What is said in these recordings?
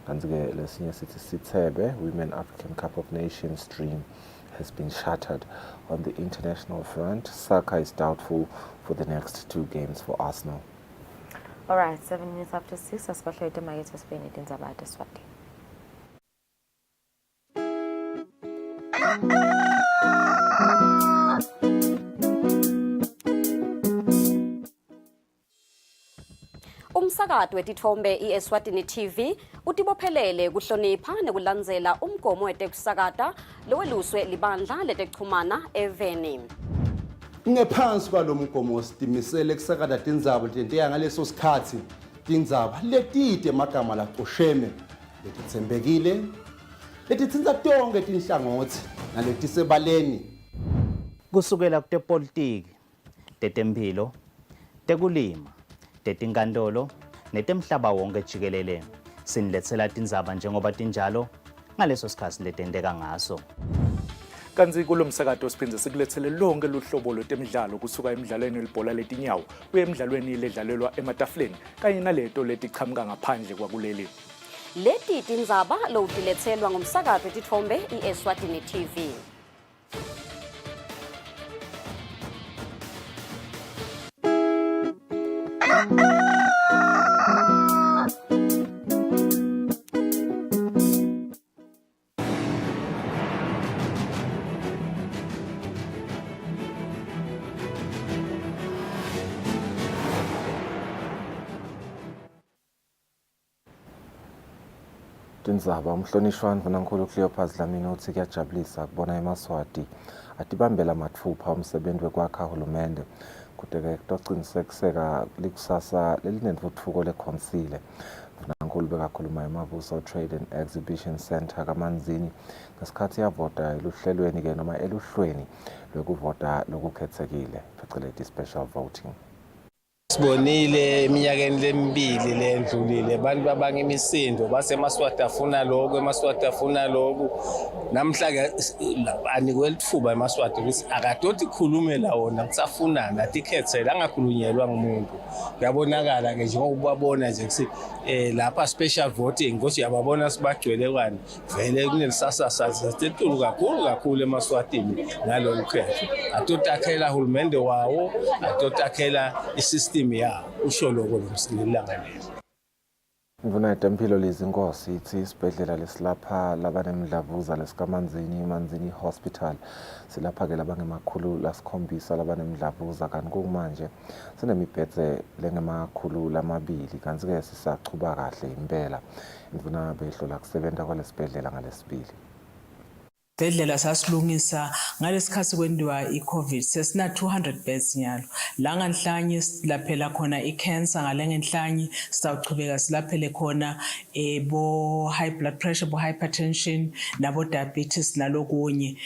Kanti-ke lesinye sithi Sithebe, Women African Cup of Nations dream has been shattered. On the international front, Saka is doubtful for the next 2 games for Arsenal. All right, 7 minutes after 6, especially the market has been in Zabata Eswatini. Umsakazo wetithombe iEswatini TV utibophelele kuhlonipha nekulandzela umgomo wetekusakata loweluswe libandla letekuchumana eVeni. Ngephansi kwalomgomo sitimisele kusakata tindzaba letentiya ngaleso sikhatsi tindzaba letide emagama lacosheme letitsembekile letitsinza tonke tinhlangothi naletisebaleni kusukela kutepolitiki, tetemphilo, tekulima, tetinkantolo netemhlaba wonke jikelele siniletsela tindzaba njengoba tinjalo ngaleso sikhatsi letenteka ngaso. Kanzi kulomsakato siphindze sikulethele lonke luhlobo lwetemidlalo kusuka emidlalweni welibhola letinyawo kuye emidlalweni ledlalelwa ematafuleni kanye naleto letiqhamuka ngaphandle kwakuleli. Leti tindzaba loutiletselwa ngumsakazo wetithombe iEswatini TV. Tindzaba umhlonishwani Vunankulu Cleopas Dlamini uthi kuyajabulisa kubona eMaswati atibambela mathupha umsebenzi wekwakha hulumende kute-ke kutocinisekiseka likusasa lelinentfutfuko lekhonsile. Vunankulu bekakhuluma emavuso Trade and Exhibition Center kaManzini ngesikhathi yavota eluhlelweni-ke noma eluhlweni lwekuvota lokukhetsekile phecelezi special voting. Sibonile eminyakeni lemibili lendlulile abantu babanga imisindo baseMaswati afuna lokho eMaswati afuna lokho namhla ke anikwe lithuba eMaswati ukuthi akadoti ikhulume la wona kusafunana atikhethela angakhulunyelwa ngumuntu kuyabonakala ke njengoba ubabona nje ukuthi lapha special voting ukuthi yababona sibagcwele kwani vele kunelisasasa setulu kakhulu eMaswatini ngalolu khetho atoti akhela hulumende wawo atoti akhela isystem ya usho lokho lomsilanganelo. Imvuna yetempilo lezinkosi ithi isibhedlela lesilapha labanemdlavuza lesikaManzini Manzini Hospital silapha-ke labangemakhulu lasikhombisa labanemdlavuza kanti kumanje sinemibhedze lengemakhulu lamabili kanti-ke sisachuba kahle impela. Imvuna behlola kusebenta kwalesibhedlela ngalesibili. Isibhedlela sasilungisa ngalesikhathi kwendiwa iCovid sesina 200 beds nyalo. La nganhlanye silaphela khona icancer ngalengenhlanye sitawuchubeka silaphele khona bo high blood pressure bo hypertension nabo diabetes nalokunye.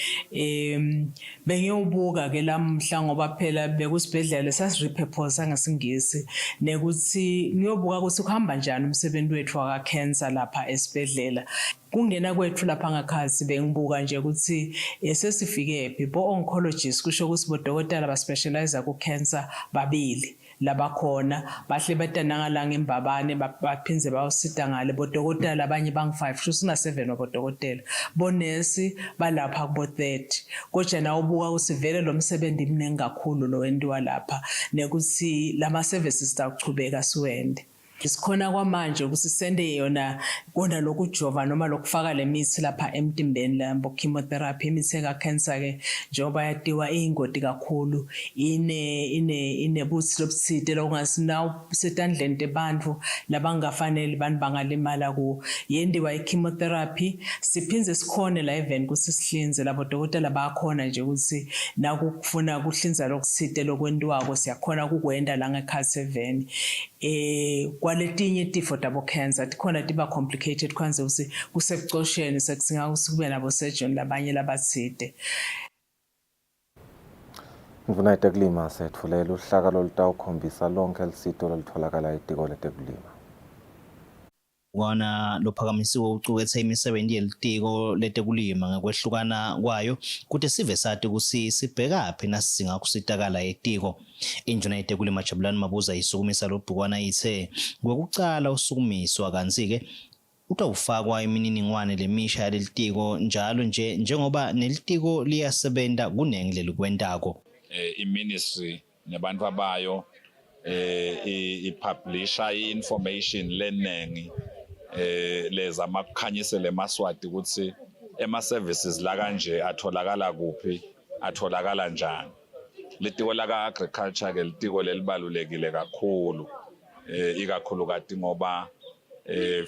Bengiyobuka ke lamhla ngoba phela bekusibhedlela sasirepurpose ngesingisi nekuthi ngiyobuka ukuthi kuhamba njani umsebenzi wethu wa cancer lapha esibhedlela. Kungena kwethu lapha ngakhazi bengibuka nje ukuthi sesifike phi bo oncologists kusho ukuthi bodokotela ba specialize ku cancer babili labakhona bahle batanangalanga embabane baphinze bayosida ngale bodokotela abanye bangi5 shuthi na 7 bodokotela bonesi balapha kubo 30 kodwa na ubuka usivele lo msebenzi imningi kakhulu lo wendiwa lapha nekuthi lama services taqhubeka siwende. Isikhona kwamanje ukuthi sende yona kona lokujova noma lokufaka lemithi lapha emtimbeni lambo chemotherapy imithi eka cancer ke njoba yatiwa ingoti kakhulu ine buthi lobuthide lokungasina setandleni tebantfu labangafanele bantu bangalimala ku yendiwa ichemotherapy siphinze sikhone la even ukuthi sihlinze labo dokotela bakhona nje ukuthi nakufuna kuhlinza lokuthide lokwendiwako siyakhona kukwenda la ngekhathi 7 kwaletinye tifo tabo cancer tikhona tiba complicated kwanze ukuthi kusebucosheni sekusinga ukuthi kube nabo surgeon labanye labathide. Imvuna yetekulima setfulela uhlaka lolutawukhombisa lonke lisito lolutholakala etiko letekulima. Wana lophakamisiwe ucukethe imisebenzi yelitiko letekulima ngekwehlukana kwayo kuthi sive sathi ukuthi sibhekaphi nasisinga kusitakala etiko. Injuna yetekulima Jabulani Mabuza isukumisa lobhukwana ithe ngokucala usukumiswa kanzi-ke utawufakwa imininingwane lemisha yalelitiko njalo nje njengoba nelitiko liyasebenza kunenge lelikwentako. I-ministry nebantu abayo i-publisha i-information lenengi lezama kukhanyisela eMaswati ukuthi ema-services la kanje atholakala kuphi, atholakala njani. Litiko laka-agriculture ke litiko lelibalulekile kakhulu, ikakhulukati ngoba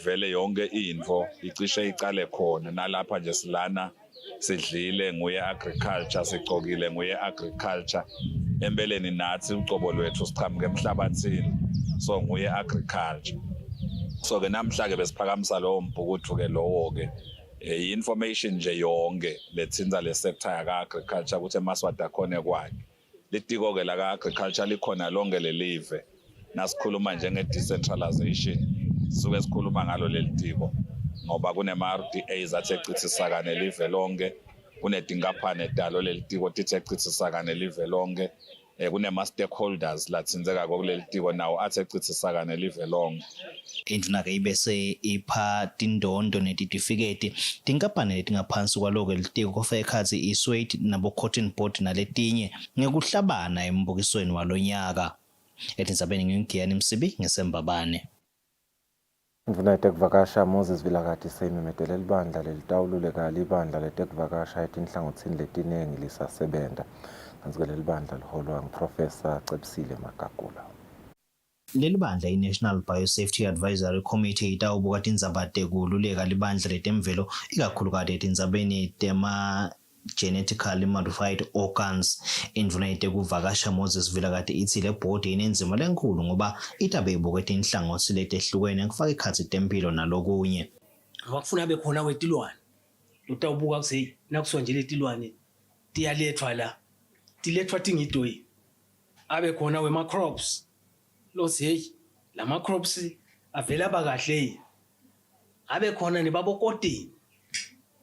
vele yonke info icishe icale khona nalapha nje silana sidlile nguye agriculture, sigcokile nguye agriculture, empeleni nathi ucobo lwethu siqhamuke emhlabathini so nguye agriculture. So ke namhla ke besiphakamisa lowo mbhukuthu ke lowo ke i-information nje yonke lethinta le sector yaka agriculture ukuthi eMaswati akhona kwakhe. Litiko ke la ka agriculture likhona lonke lelive. Nasikhuluma njenge decentralization suke sikhuluma ngalo lelitiko ngoba kunema RDAs athe echithisaka nelive lonke, kunedingaphane dalo lelitiko tithe echithisaka nelive lonke, kunema stakeholders lathinzeka kulelitiko nawo athe echithisaka nelive lonke. Induna ke ibese ipha tindondo netitifiketi tinkampani letingaphansi kwaloko litiko kufaka ekhatsi iSwate nabo Cotton Board naletinye ngekuhlabana embukisweni walonyaka. Etindzabeni ngiyingiyani Msibi ngesembabane. Indvuna yetekuvakasha Moses Vilakati seyimemetele libandla lelitawululeka libandla letekuvakasha etinhlangothini letinengi lisasebenta. Kanti leli bandla liholwa nguProfessor Kusile Makagula. Leli bandla i-National Biosafety Advisory Committee itawubuka tindzaba tekululeka libandla letemvelo ikakhulukati etindzabeni genetically modified organs. Indvuna yetekuvakasha Moses Vilakati ithi le board inenzima lenkulu ngoba itabe ibuka tinhlangothi letehlukene kufaka ekhatsi tempilo nalokunye. Abafuna bekhona wetilwane. Utawubuka kuthi nakuswa nje letilwane tiyalethwa la. Tilethwa tingidoyi. Abe khona wema crops. Lo hey lama crops avela bakahle. Abe khona nebabokoti.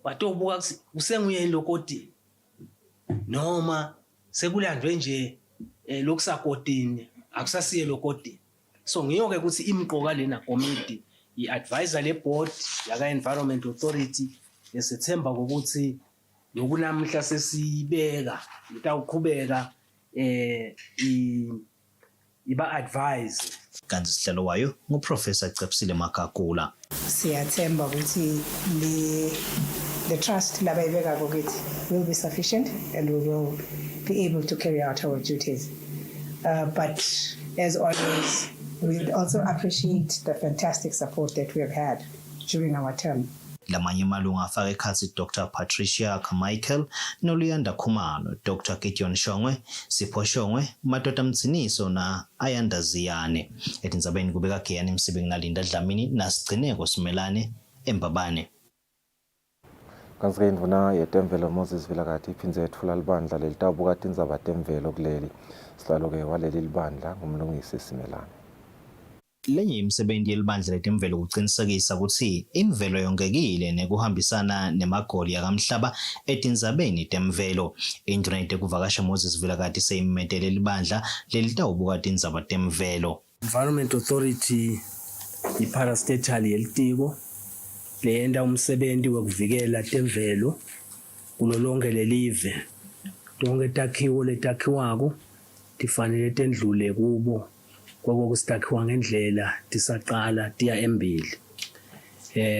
Batobuka kusenguye lokoti noma sekulandwe nje lokusakotini akusasiye lokoti. So ngiyo ke ukuthi imqoka lena committee i-advisor le board yaka Environment Authority esethemba ukuthi lokunamhla sesibeka litawuqhubeka iba advise. Kanti sihlalo wayo nguProfessor Kusile Makagula. Siyathemba ukuthi the trust labayibeka kokithi will be sufficient and we will be able to carry out our duties. But as always, we would also appreciate the fantastic support that we have had during our term. Lamanye malunga afaka ekhatsi Dr. Patricia Carmichael noLuyanda Khumalo, Dr. Gideon Shongwe, Sipho Shongwe, Madoda Mtsiniso na Ayanda Ziyane. Etindzabeni kubeka Giyani Msibi naLinda Dlamini nasigcineko Simelane embabane. Kanti indvuna yetemvelo Moses Vilakati iphindze yethula libandla lelitawubuka tindzaba temvelo kuleli. Sihlalo ke waleli libandla ngumlungisi Simelane. Lenye imsebenzi yelibandla letemvelo ukuqinisekisa ukuthi imvelo yongekile nekuhambisana nemagoli yakamhlaba etindzabeni temvelo. Induna yetekuvakasha Moses Vilakati seyimetele libandla lelitawubuka tindzaba temvelo. Environment Authority iparastatali yelitiko leyenda umsebenzi wekuvikela temvelo kulolonke lelive. Tonke takhiwo letakhiwako tifanele tendlule kubo kokustakhiwa ngendlela tisaqala tiya embili.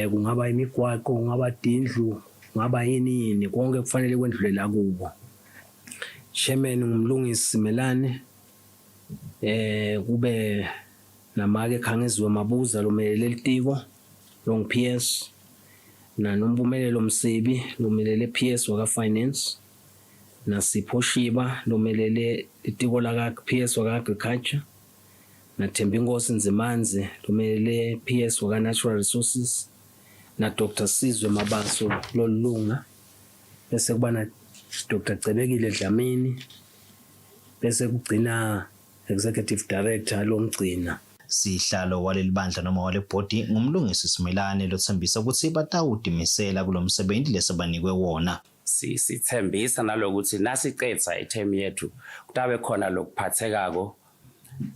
Kungaba imigwaqo, kungaba tindlu, kungaba yini konke kufanele kwendlulela kubo. Chairman ngumlungisi Simelane, kube namake Khangeziwe Mabuza lomelele litiko long PS na nompumelelo Msibi lomelele PS waka finance na Sipho Shiba lomelele litiko la PS waka agriculture na Thembinkosi Nzimanze lomelele PS waka natural resources na Dr. Sizwe Mabaso lolunga bese kuba na Dr. Cebekile Dlamini bese kugcina executive director lomgcina. Sihlalo waleli bandla noma wale body ngumlungisi Simelane lothembisa ukuthi batawudimisela kulomsebenzi lesabanikwe wona. Sithembisa nalokuthi nasicetha ithemu yethu kutabe khona lokuphathekako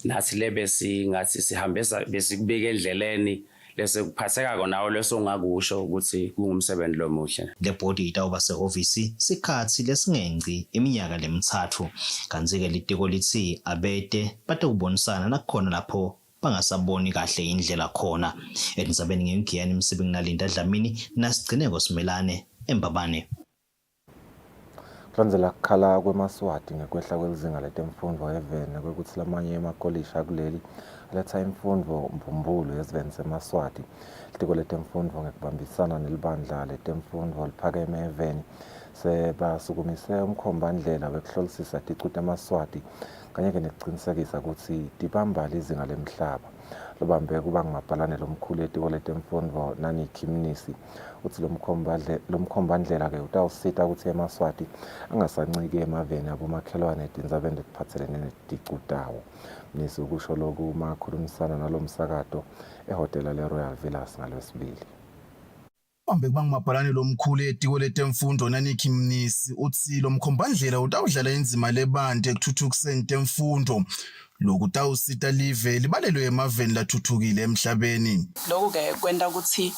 nathi lebe singathi sihambeza besikubika endleleni lese kuphatheka konawo leso ngakusho ukuthi kungumsebenzi lomuhle. Le body itawuba sehhovisi sikhathi lesingengci iminyaka lemithathu kanti-ke litiko lithi abete batawubonisana nakukhona lapho bangasaboni kahle indlela khona. Etindzabeni ngengiyani Msibi nginalinda Dlamini nasigcineko Simelane eMbabane. Kulandzela kukhala kweMaswati ngekwehla kwelizinga letemfundvo eveni kwekuthi lamanye emakolisha akuleli aletha imfundvo mbumbulu yesiveni seMaswati. Litiko letemfundvo ngekubambisana nelibandla letemfundvo liphakeme eveni sebasukumise umkhombandlela wekuhlolisisa ticu teMaswati kanye-ke nekucinisekisa ukuthi tibamba lizinga lemhlaba. Lobambe kuba ngumabhalane lomkhulu etiko letemfundvo Nanikhi Mnisi uthi lo mkhombandlela-ke utawusita ukuthi eMaswati angasanciki emaveni abomakhelwane etindzabeni letiphatselene neticu tawo. Mnisi ukusho lokhu uma akhulumisana nalo msakato ehhotela le-Royal Villas ngaloSibili. Bambe kuba ngumabhalane lomkhulu etiko letemfundo Nanikhi Mnisi uthi lo mkhombandlela utawudlala indzima lebandla ekuthuthukiseni temfundo lokhu tawusita live libalelwe emaveni lathuthukile emhlabeni. Lokhu ke kwenta ukuthi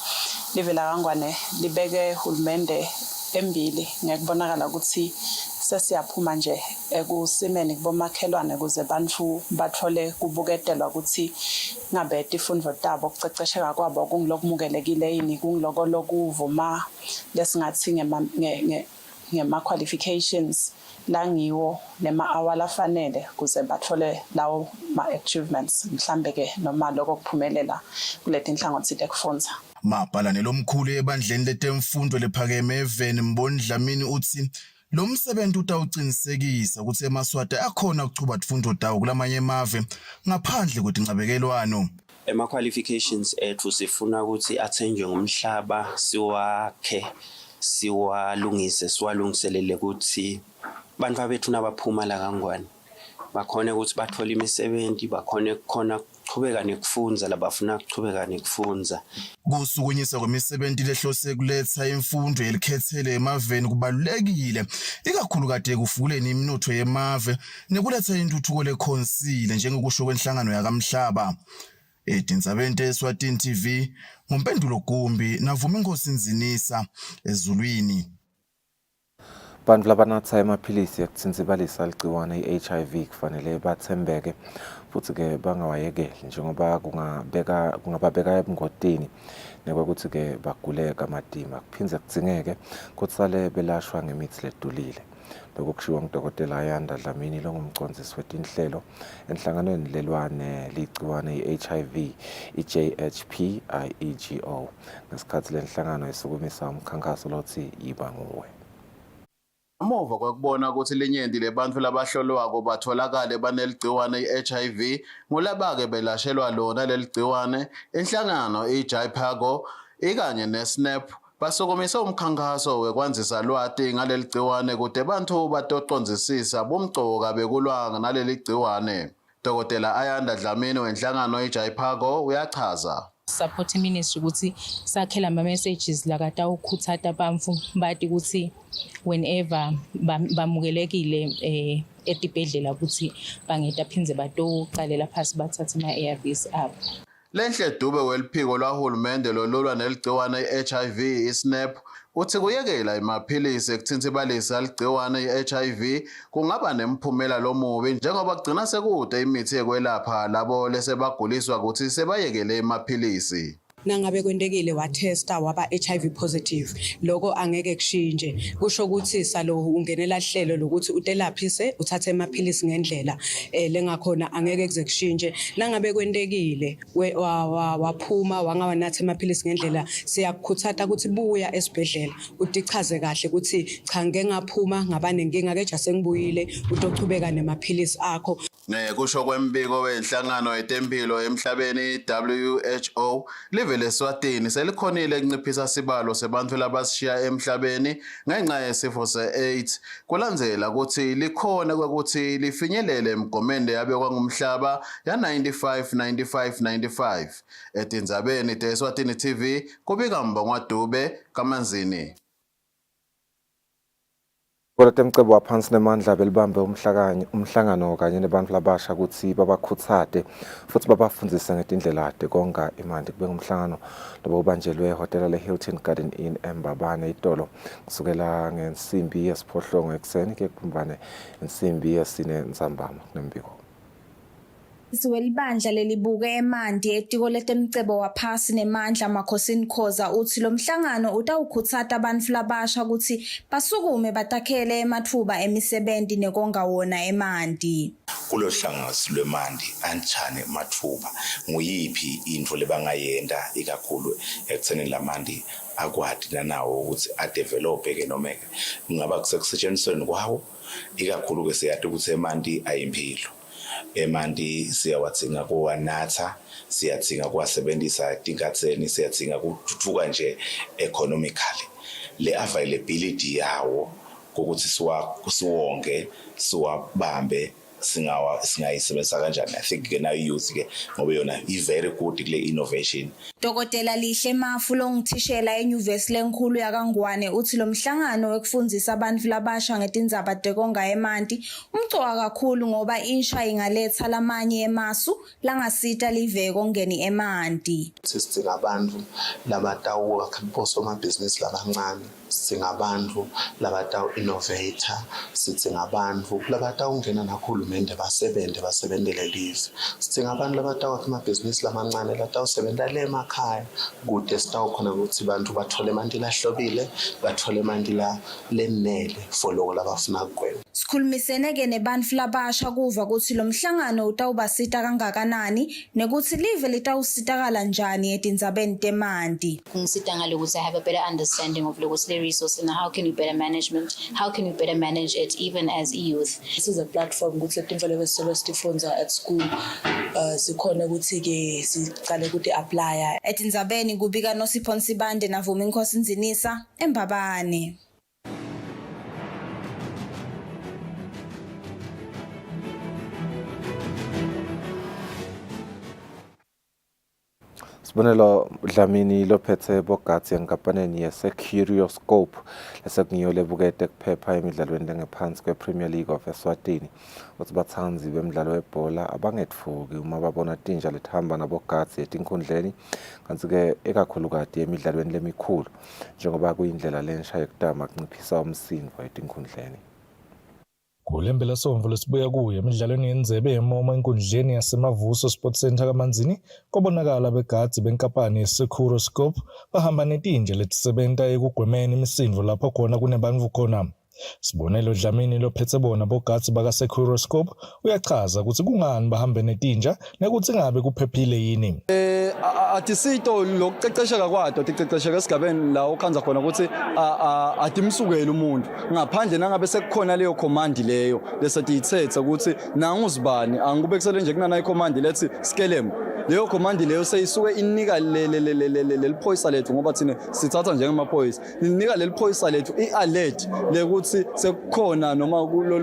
live la Kangwane libeke hulumende embili ngekubonakala ukuthi sesiyaphuma nje ekusimeni kubomakhelwane kuze bantu bathole kubuketelwa ukuthi ngabe tifundvo tabo kucecesheka kwabo kungilokumukelekileyo yini kungiloko lokuvuma lesingathi ngema qualifications langiwo nema awala afanele kuze bathole lawo ma achievements mhlambe ke noma lokho kuphumelela kuleti nhlangothi tekufundza. Mabhalane lomkhulu ebandleni letemfundo lephakeme eveni Mboni Dlamini uthi lo msebenzi utawucinisekisa ukuthi eMaswati akhona ukuchuba tifundo tawo kulamanye emave ngaphandle kwetincabekelwano. Ema qualifications ethu sifuna ukuthi athenjwe ngomhlaba siwakhe siwalungise siwalungiselele ukuthi bantu abethu nabaphuma la Kangwane bakhona ukuthi bathola imisebenzi bakhona kuchubeka nekufundza labafuna kuchubeka nekufundza. Kusukunyiswa kwemisebenzi lehlose kuletha imfundo elikhethele emaveni kubalulekile ikakhulu kade kuvuleni iminotho yemave nekuletha intuthuko lekhonsile njengokusho kwenhlangano yakamhlaba. Etindzabeni Eswatini TV ngumpendulo Gumbi navuma inkosi Nzinisa ezulwini. Bantu labanatha emaphilisi ekutsintsibalisa ligciwane i-HIV kufanele bathembeke futhi-ke bangawayekeli njengoba kungababeka ebungotini nekwekuthi-ke baguleka amadima kuphindze kudzingeke kutsale belashwa ngemithi ledulile. Lokho kushiwo ngudokotela Ayanda Dlamini longumcondzisi wetinhlelo enhlanganweni lelwane ligciwane i-HIV i-JHPIEGO ngesikhathi lenhlangano isukumisa umkhankaso lothi yiba nguwe. Amuva kwakubona ukuthi linyenti lebantu labahlolwako batholakale baneligciwane i-HIV ngulaba-ke belashelwa lona leligciwane inhlangano i-JPAGO ikanye ne-SNAP basukumise umkhankaso wekwanzisa lwati ngaleli gciwane kude bantu batoqondzisisa bomgcoka bekulwa naleli gciwane. Dokotela Ayanda Dlamini wenhlangano i-JPAGO uyachaza. Support ministry ukuthi sakhela ama messages la kata ukhuthata bamfu bathi ukuthi whenever bamukelekile etibhedlela ukuthi bangeta phinze batoqalela phasi bathathe ama ARVs abo. Lenhle Dube weliphiko lwahulumende lolulwa neligciwane i-HIV i-SNAP uthi kuyekela imaphilisi ekuthintsibalisa ligciwane i-HIV kungaba nemphumela lomubi njengoba kugcina sekude imithi yekwelapha labo lesebaguliswa ukuthi sebayekele imaphilisi. Nangabe kwendekile wathesta waba HIV positive lokho angeke kushinje kusho ukuthi salo ungenela hlelo lokuthi utelaphise uthathe emaphilisi ngendlela lengakhona angeke kuze kushinje. Nangabe kwendekile waphuma wangawanathi emaphilisi ngendlela siyakukhuthaza ukuthi buya esibhedlela utichaze kahle ukuthi cha ngeke ngaphuma ngaba nenkinga ke jase ngibuyile utochubeka nemaphilisi akho. Kusho kwembiko wenhlangano yetempilo emhlabeni WHO live leSwatini selikhonile kunciphisa sibalo sebantu labasishiya emhlabeni ngenxa yesifo se-AIDS kulandzela ukuthi likhona kwekuthi lifinyelele emgomende yabekwa ngumhlaba ya-95 etindzabeni te-Eswatini TV kubika Mbongwa Dube kaManzini. Kodwa temcebo waphansi nemandla belibambe umhlangano kanye nebantu labasha ukuthi babakhuthade futhi babafundzise ngetindlela konga imali kube ngumhlangano lobo ubanjelwe ehotela le-Hilton Garden Inn eMbabane itolo kusukela ngensimbi yesiphohlongo ekuseni ke kumbane insimbi yesine ntsambama kunembiko. Welibandla lelibuke eMandi etiko letemcebo waphasi nemandla Makhosini Khoza uthi lo mhlangano utawukhutsata bantfu labasha ukuthi basukume batakhele ematfuba emisebenti nekonga wona eMandi. Kulo hlanganisi lweMandi anjani ematfuba nguyiphi into lebangayenda ikakhulu ekutheni laMandi akwadi nanawo ukuthi adevelope ke noma ngaba kusetshenzisweni kwawo ikakhulu ke siyade ukuthi eMandi ayimpilo. eMandi siyawathinga kuwanatha siyathinga kuwasebenzisa tinkatseni siyathinga kuthuka nje economically le availability yawo ukuthi siwonge siwabambe singayisebenzisa kanjani. I think ke nayo youth ke ngoba yona i very good kule innovation. Dokotela Lihle Mafu longithishela enyuvesi lenkulu yaKangwane uthi lo mhlangano wekufundzisa abantu labasha ngetindzaba tekonga eMandi umcoka kakhulu ngoba insha ingaletha lamanye emasu langasita live kongeni eMandi. Sidinga abantu labatawuka bosomabhizinisi labancane, sidinga abantu labatawu innovator, sidinga abantu labatawungena nakhulumende basebentele live, sidinga abantu labatawu amabhizinisi lamancane latawusebenta le emakhaya kude sitawukhona ukuthi abantu bathole imali lahlobile bathole imali lenele for lokho labafuna ukwenza. Sikhulumisene ke nebantfu labasha kuva ukuthi lo mhlangano utawubasita kangakanani nekuthi live litawusitakala njani etindzabeni teMandi. Kungisita ngalo ukuthi I have a better understanding of lokuthi le resource and how can you better manage it even as youth. This is a platform ukuthi letinto lebesifundza at school sikhona ukuthi ke sicale ukuthi apply etindzabeni kubika noSipho Nsibande navuma Inkosi Nzinisa eMbabane. Sibonelo Dlamini lophethe bogati enkampanini yeSecurioscope lesekungiyo lebukete kuphepha emidlalweni lengephansi kwePremier League of Eswatini uthi bathanzi bemidlalo webhola abangetfuki uma babona tinja lithamba nabogati etinkundleni kanti ke ekakhulukati emidlalweni lemikhulu njengoba kuyindlela lensha yokudama kunciphisa umsindvo etinkundleni. Kulembela somvo lesibuya kuyo emidlalweni yendzebe yemoma enkundleni yasemavuso Sports Center kaManzini kobonakala begadi benkampani yeSecurioscope bahamba netinja letisebenta ekugwemeni imisindvo lapho khona kunebantfu khona. Sibonelo Dlamini lophethe bona bogadi bakaSecurioscope uyachaza ukuthi kungani bahambe netinja nekuthi ngabe kuphephile yini. Atisito lokucecesheka kwato ticecesheka esigabeni la ukhanza khona ukuthi atimsukela umuntu ngaphandle nangabe sekukhona leyo command leyo lesatithetha ukuthi nanguzibani angikube kusele nje kunana icommand lethi skelem leyo command leyo seyisuke inika leliphoyisa lethu ngoba thina sithatha njengemaphoyisa linika leliphoyisa lethu ialert lekuthi sekukhona noma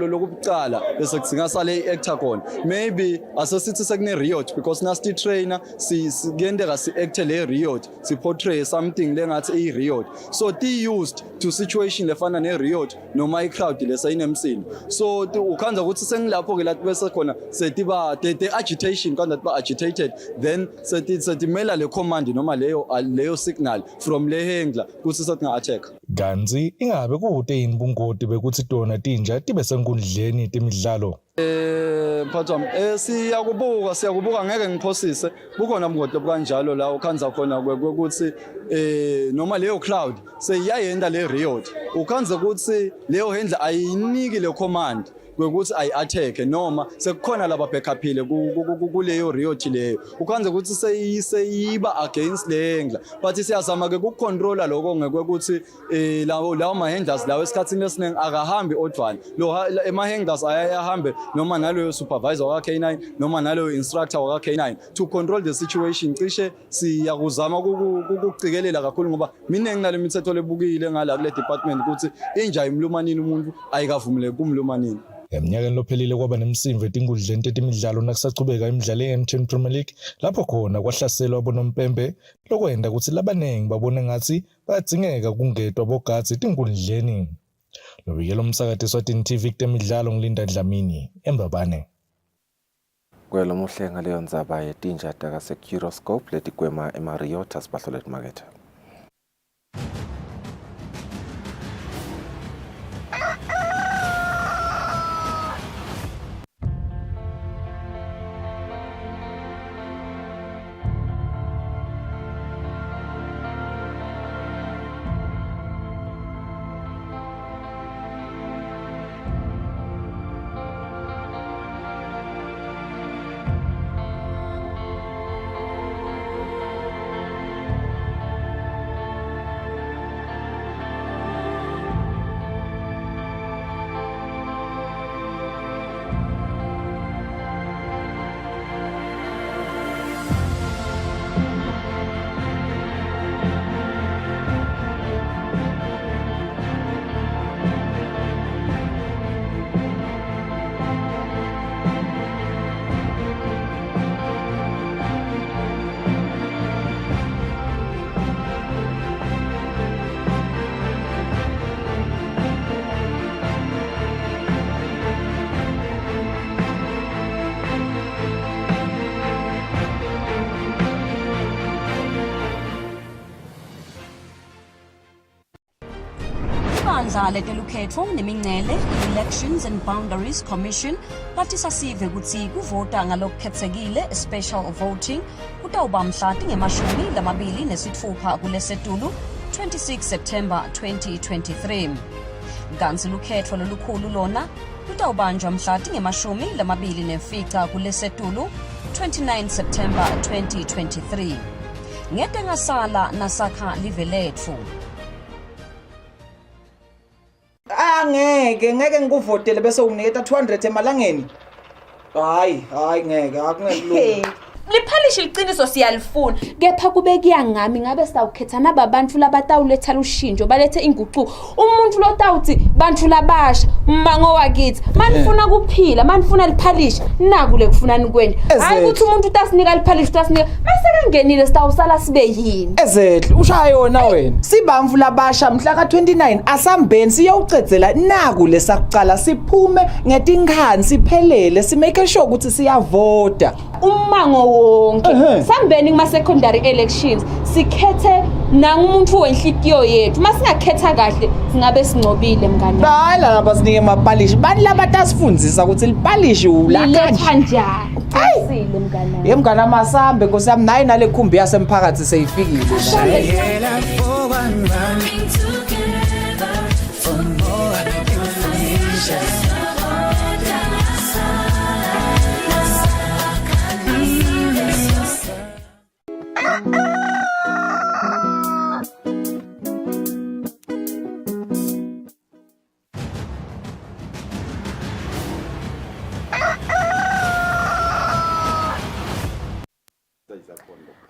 lokucala bese kuthinga sale iactor khona maybe asesithi sekune riot because nasty trainer sigende si actor le riot si portray something lengathi i riot so ti used to situation lefana ne riot noma I crowd lesayinemsini so ukhanza ukuthi sengilapho ke lathi bese khona setiba the agitation kanti ba agitated then setimela le command noma leyo signal from le hengla ukuthi sathi nga-attack. Ganzi ingabe kude yini bungoti bekuthi tona tinja tibe senkundleni temidlalo. Phathwami siyakubuka ngeke ngiphosise bukhona ubungoti kanjalo la ukhanza khona ukuthi noma leyo crowd seyiyayenda le riot ukhanza ukuthi leyo hendla ayiniki le command kwekuthi ayi-attack noma sekukhona laba backuphile kuleyo riot leyo ukhanze ukuthi seyiba against le hengla but siyazama ke ukucontrola lokho ngekuthi lawo ma-handlers lawo esikhathini esiningi akahambi odvana ama-handlers ayahambe noma naloyo supervisor waka-K9 noma naloyo instructor waka-K9 to control the situation. Cishe siyakuzama ukucikelela kakhulu ngoba mina nginale mithetho lebukile ngala kule department ukuthi inja imlumanini umuntu ayikavumile kumlumanini. Eminyakeni lophelile kwaba nemsimvo etinkundleni tetemidlalo nakusachubeka imidlalo ye-M10 Premier League lapho khona kwahlaselwa abonompembe lokwenda ukuthi labanengi babone ngathi bayadzingeka kungedwa bogadi etinkundleni. Ngibikela umsakathi Eswatini TV kutemidlalo ngilinda Dlamini eMbabane. Kwelo muhle ngaleyo ndzaba yetinja taka securoscope letigwema eMariota sibahlolet market. Ibandla letelukhetfo nemincele Elections and Boundaries Commission bathi sasive kutsi kuvota ngalokukhetsekile special voting kutawuba mhla tingemashumi lamabili nesitfupha kulesetulu 26 September 2023. Kansi lukhetfo lolukhulu lona lutawubanjwa mhla tingemashumi lamabili nemfica kulesetulu 29 September 2023. Ngete ngasala nasakha live letfu. Ngeke ngikuvotele bese unginiketa 200 emalangeni. Hayi ngeke akungelula. Liphalishi liqiniso siyalifuna kepha kube kuyangami ngabe sawukhetha nababantu labatawuletha ushintsho balethe inguquko umuntu lotawuthi bantu labasha mango wakithi manifuna kuphila manifuna liphalishi nakule kufunani kweni hayi ukuthi umuntu utasinika liphalishi utasinika mase kangenile sitawusala sibe yini Ezehle ushaya yona wena sibamvu labasha mhla ka 29 asambeni siyocedzela nakule sakucala siphume ngetinkhani siphelele simake sure ukuthi siyavota umango wonke sambeni kuma secondary elections sikhethe nangumuntu wenhlitiyo yethu masingakhetha kahle singabe singcobile mngani hayi laba sinike amapalishi bani labatasifundisa ukuthi lipalishi uletha njani usile mngani yemngani amasambe ngosiyami nayi nale khumbi yasemphakathi seyifikile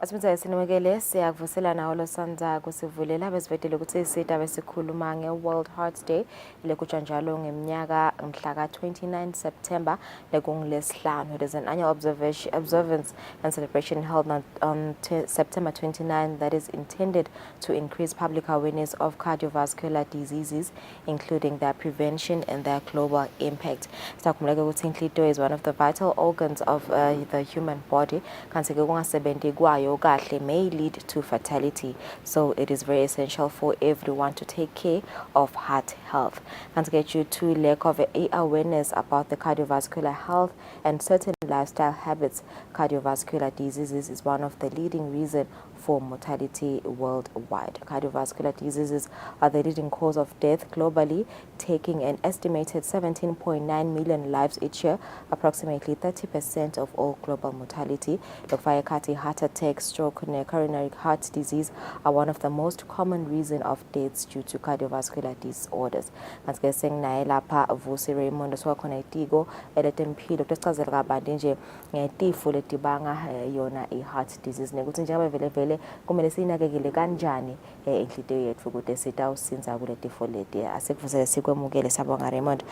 Asimthe sinimekele siyakuvusela nawo losandza kusivulela besivetele ukuthi isita besikhuluma nge-World Heart Day lekutsha njalo ngeminyaka mhla ka 29 September lekungulesihlanu. It is an annual observance and celebration held on September 29 that is intended to increase public awareness of cardiovascular diseases, including their prevention and their global impact. Sakumuleke ukuthi inhlitiyo is one of the vital organs of the human body. Kanti ke kungasebenzi kwayo kahle may lead to fatality, so it is very essential for everyone to take care of heart health. And due to lack of awareness about the cardiovascular health and certain lifestyle habits, cardiovascular diseases is one of the leading reasons for mortality worldwide. Cardiovascular diseases are the leading cause of death globally, taking an estimated 17.9 million lives each year, approximately 30% of all global mortality. Heart attack, stroke, and coronary heart disease are one of the most common reasons of deaths due to cardiovascular disorders. As guessing Nailapa Vusi Raymond Swakona Tigo, Edempilo, Testazel Rabandinje, Tifo Letibanga, Yona, a heart disease. Negutinja Vele, kumele sinakekele kanjani inhlitiyo yethu ukuthi sitawu sinza kule tifo leti asekuvuze sikwemukele sabonga Raymond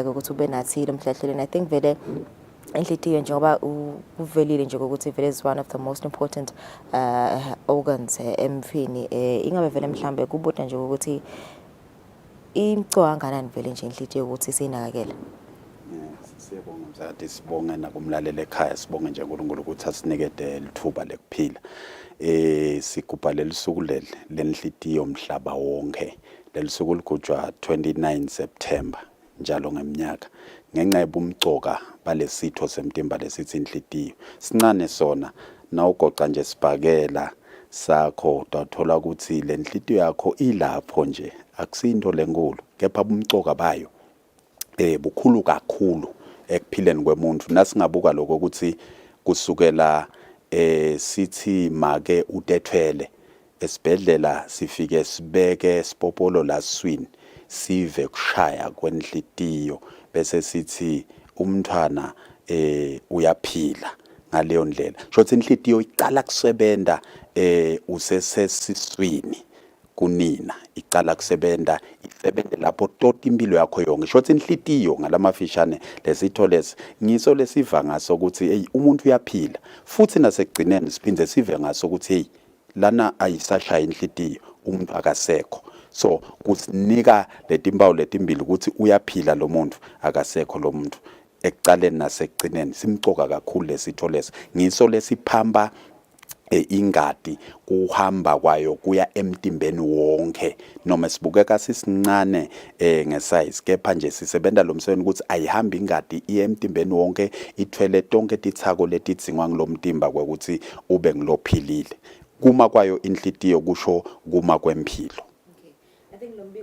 ukuthi ube nathi lomhlahlelo. I think vele inhlitiyo njengoba uvelile nje ukuthi vele is one of the most important organs emfini ingabe vele mhlambe kubuda nje ukuthi imco kanganani vele nje inhliziyo ukuthi sinakekele. Siyabonga mzati, sibonge nakumlaleli ekhaya, sibonge nje uNkulunkulu ukuthi asinikede lithuba lekuphila. Sigubha lelisuku lenhlitiyo mhlaba wonke. Lelisuku ligujwa 29 September njalo ngeminyaka. Ngenxa yobumcoka balesitho semtimba lesithi inhlitiyo. Sincane sona nawugoqa nje sibhakela sakho uthola ukuthi lenhlitiyo yakho ilapho nje akusinto lenkulu, kepha bumcoka bayo bukhulu kakhulu ekuphileni kwemuntu. Nasingabuka lokho ukuthi kusukela sithi make utethwele esibhedlela sifike sibeke sipopolo la swini sive kushaya kwenhlitiyo bese sithi umntwana uyaphila ngaleyo ndlela. Shothi inhlitiyo iqala kusebenta usesesiswini kunina, iqala kusebenta isebente lapho tota impilo yakho yonke. Shothi inhlitiyo ngalamafishane lesitho lesi ngiso lesiva ngaso ukuthi hey umuntu uyaphila, futhi nasekugcineni siphinde sive ngaso ukuthi hey lana ayisashaya inhlitiyo umuntu akasekho. So kusinika letimpawu letimbili ukuthi uyaphila lo muntu akasekho lo muntu. Ekucaleni nasekugcineni simcoka kakhulu lesitho lesi, ngiso lesiphamba ingadi kuhamba kwayo kuya emtimbeni wonke. Noma sibukeka sisincane ngesize, kepha nje sisebenta lo msebenzi ukuthi ayihambi ingadi iye emtimbeni wonke ithwele tonke tithako letidingwa ngilomtimba ukuthi ube ngilophilile. Kuma kwayo inhlitiyo kusho kuma kwempilo.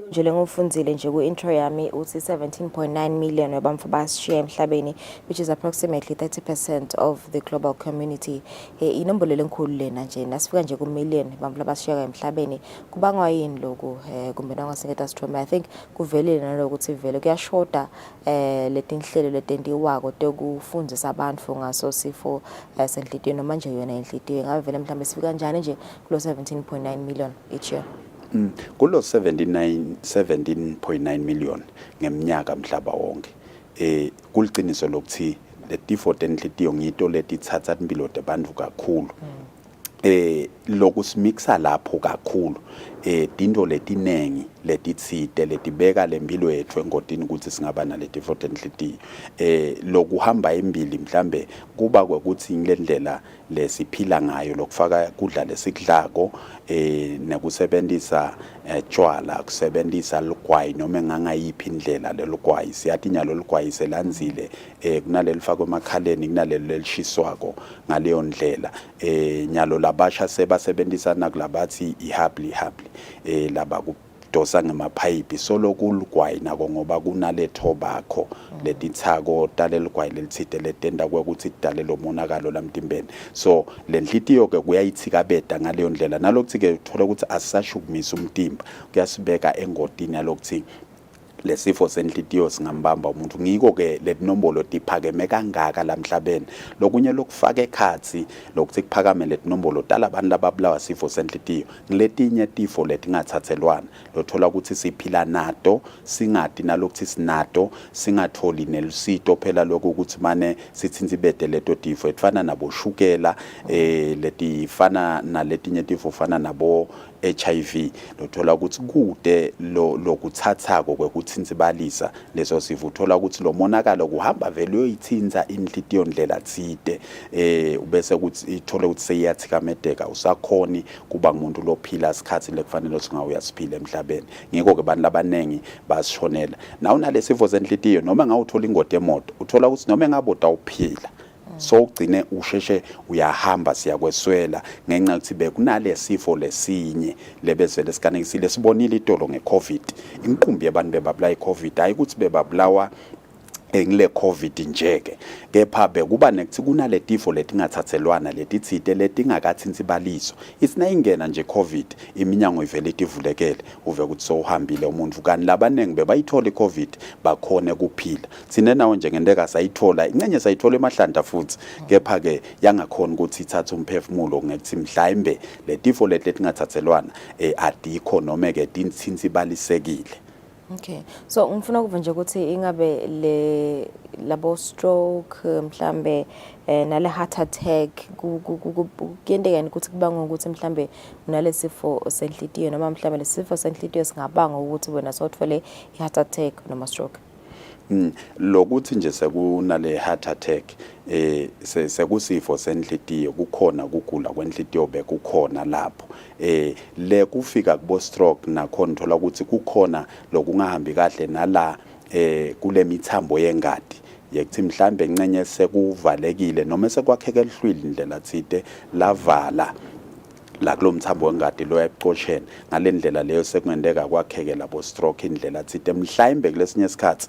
Nje lengofundzile nje ku-intro yami uthi 17.9 million wabamfu basishiya emhlabeni, which is approximately 30% of the global community. Inombolo lenkulu lena nje nasifika nje ku-million bamfu labasishiya emhlabeni kubangwa yini lokho kumbe nangasingeta sithome. I think kuvelile nalokuthi vele kuyashoda letinhlelo letentiwako tekufundisa abantu ngaso sifo senhlitiyo noma nje yona inhlitiyo. Ngabe vele mhlawumbe sifika kanjani nje kulo 17.9 million each year? Kulo 17.9 million ngeminyaka mhlaba wonke. Kuliqiniso lokuthi letifo tenhlitiyo ngito letithatha impilo zabantu kakhulu. Lokusimixa lapho kakhulu dinto letinengi letitsite letibeka lempilo yethu engodini ukuthi singaba naletifo tenhlitiyo. Lokuhamba embili mhlambe kuba ukuthi ngilendlela lesiphila ngayo lokufaka kudla lesikudlako nekusebenzisa tshwala, kusebenzisa lugwayi noma ngangayiphi indlela lelugwayi. Siyathi nyalo lugwayi selanzile kunaleli fakwe emakhaleni kunaleli lelishiswako ngaleyo ndlela. Nyalo labasha sebasebenzisa nakulabathi ihabli laba kudosa ngemaphayiphi solo kulugwayi nako ngoba kunaletho bakho letithako talelugwayi lelithide letenda ukuthi idale lo monakalo lamtimbeni. So lenhlitiyo ke kuyayithikabeda ngaleyo ndlela, nalokuthi ke uthola ukuthi asisashukumisa umtimba, kuyasibeka engodini yalokuthi lesifo senhlitiyo singambamba umuntu. Ngiko ke letinombolo tiphakeme kangaka lamhlabeni. Lokunye lokufaka ekhathi lokuthi kuphakame letinombolo tala abantu ababulawa sifo senhlitiyo ngiletinye tifo letingathathelwana. Lothola ukuthi siphila nato singadi nalokuthi sinato singatholi nelusito phela lokho ukuthi mane sithinzi bede leto tifo efana nabo shukela letifana naletinye tifo fana nabo HIV. Lothola ukuthi kude lokuthathako kwekuthinzibalisa leso sifo, uthola ukuthi lo monakalo kuhamba vele uyoyithinza inhlitiyo ndlela tsite ubese ukuthi ithole ukuthi seyiyathikamedeka usakhoni kuba ngumuntu lophila isikhathi lekufanele singawe uyasiphila emhlabeni. Ngiko ke abantu abanengi basishonela. Nawu nalesifo senhlitiyo noma ngawuthola ingoti emoto uthola ukuthi noma ngabota uphila so ugcine usheshe uyahamba siyakweswela ngenxa ukuthi bekunalesifo lesinye lebezele sikanekisile sibonile itolo ngeCovid. Inqumbi yabantu bebabulawa iCovid hayi ukuthi bebabulawa ngile COVID njeke, kepha bekuba nekuthi kunaletifo letingathathelwana letithite letingakathintsibaliso. Isinayingena nje COVID iminyango ivele itivulekele uve ukuthi so uhambile umuntu kani labanengi bebayithola iCovid bakhone kuphila. Thina nawo nje ngendeka sayithola incenye sayithola emahlanda futhi, kepha ke yangakhona ukuthi ithathe umphefumulo ngekuthi mhlawumbe letifo letingathathelwana adikho noma ke tintsibalisekile. Okay. So ngifuna ukuva nje ukuthi ingabe labo stroke mhlambe nale heart attack kuyendekani ukuthi kubanga ukuthi mhlambe unalesifo senhlitiyo noma mhlambe lesifo senhlitiyo singabanga ukuthi wena sowuthole i-heart attack noma stroke. Lokuthi nje sekunale heart attack sekusifo senhlitiyo kukhona ukugula kwenhlitiyo bekukhona lapho le kufika kubo stroke nakhona uthola ukuthi kukhona lokungahambi kahle nala kule mithambo yengadi yekuthi mhlambe encenye sekuvalekile noma sekwakheka elihlwili indlela thide lavala la kulo mthambo wengadi lo ecosheni ngalendlela leyo sekungendeka kwakheke labo stroke indlela thide mhlawumbe kulesinye isikhathi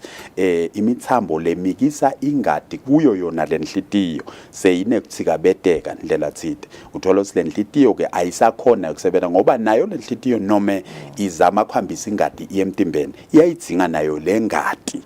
imithambo lemikisa ingadi kuyo yona lenhlitiyo seyine kuthikabeteka indlela thide uthola ukuthi lenhlitiyo ke ayisakhona ukusebenza ngoba nayo lenhlitiyo noma izama kuhambisa ingadi emtimbeni iyayidzinga nayo lengadi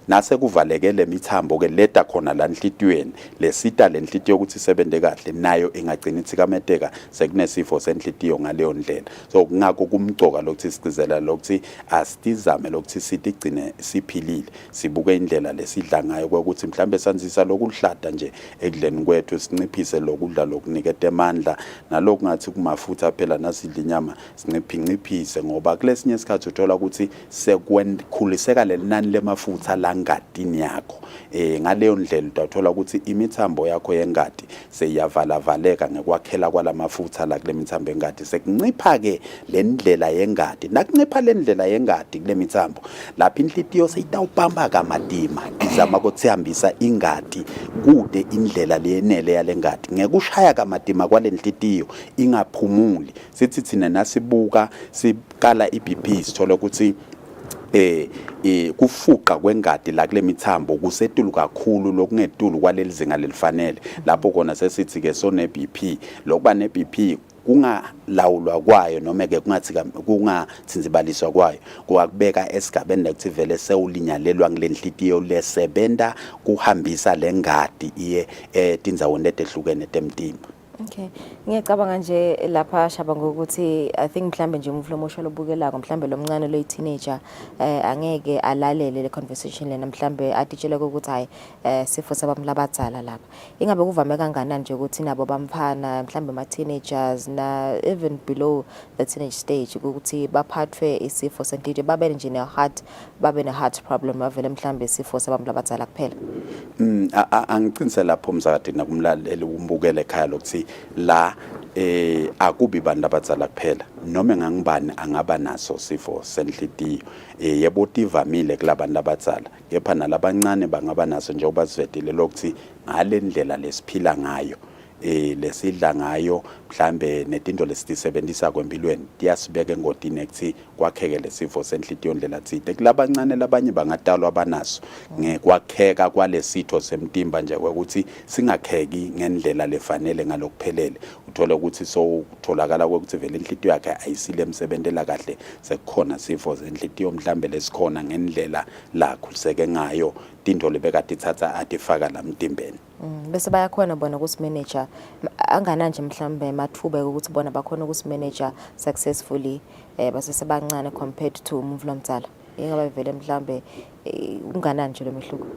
nase kuvalekele mithambo ke leta khona la enhlitiyweni lesita lenhlitiyo ukuthi isebenze kahle nayo ingagcina ithikameteka sekunesifo senhlitiyo ngaleyo ndlela so ngakho kumgcoka lokuthi sigcizela lokuthi asitizame lokuthi sitigcine siphilile sibuke indlela lesidla ngayo ukuthi mhlambe sanzisa lokuhlada nje ekudleni kwethu sinciphise lokudla lokuniketa amandla nalokhu ngathi kumafutha phela nasidla inyama sinciphise ngoba kulesinye isikhathi uthola ukuthi sekwekhuliseka lenani lemafutha la ngadini yakho ngaleyo ndlela uthola ukuthi imithambo yakho yengadi seyiyavala valeka ngekwakhela kwalamafutha la kule mithambo engadi sekuncipha ke le ndlela yengadi nakuncipha le ndlela yengadi kule mithambo lapha inhlitiyo seyitawubamba kamadima izama ukuthambisa ingadi kude indlela leyenele yalengadi ngekushaya kamadima kwale nhlitiyo ingaphumuli sithi thina nasibuka sikala iBP sithola ukuthi kufuqa kwengadi la kule mithambo kusetulu kakhulu lokungetulu kwalelizinga lelifanele lapho khona sesithi ke sone BP lokuba ne BP kungalawulwa kwayo noma ke kungathinzibaliswa kwayo kwakubeka esigabeni ukuthi vele sewulinyalelwa ngilenhlitiyo lesebenta kuhambisa lengadi iye etindzaweni letehlukene temtimba. Okay. Ngiyacabanga nje lapha shaba ngokuthi I think mhlambe nje umflo mosho lobukelako mhlambe lomncane lo teenager angeke alalele le conversation lena mhlambe atitshele ukuthi hayi sifo sabamla abadzala lapha. Ingabe kuvame kangakanani nje ukuthi nabo bamphana mhlambe ama teenagers na even below the teenage stage ukuthi baphathwe isifo senhlitiyo babe nje ne heart problem avele mhlambe isifo sabamla abadzala kuphela. Angicinise lapho msakadina kumlaleli umbukele ekhaya lokuthi la akubi bantu abadzala kuphela noma ngangibani angaba naso sifo senhlitiyo yebo tivamile kulabantu abadzala kepha nalabancane bangaba naso njengoba sivedile lokuthi ngale ndlela lesiphila ngayo lesidla ngayo mhlambe netinto lesisebenzisa kwempilweni tiyasibeka engodini ekuthi kwakheke lesifo senhlitiyo ndlela thide kulabancane labanye bangatalwa abanaso ngekwakheka kwalesitho semtimba nje ukuthi singakheki ngendlela lefanele ngalokuphelele uthola ukuthi so utholakala ukuthi vele inhlitiyo yakhe ayisile emsebentela kahle sekukhona sifo senhlitiyo mhlambe lesikhona ngendlela la khuliseke ngayo tinto lebekade ithatha atifaka la mtimbeni. Bese bayakhona bona ukusimanager angana nje mhlambe mathuba ukuthi bona bakhona ukusimanager successfully basesebancane compared to umuntu lomdzala ingaba vele mhlambe ungana nje lemihluko.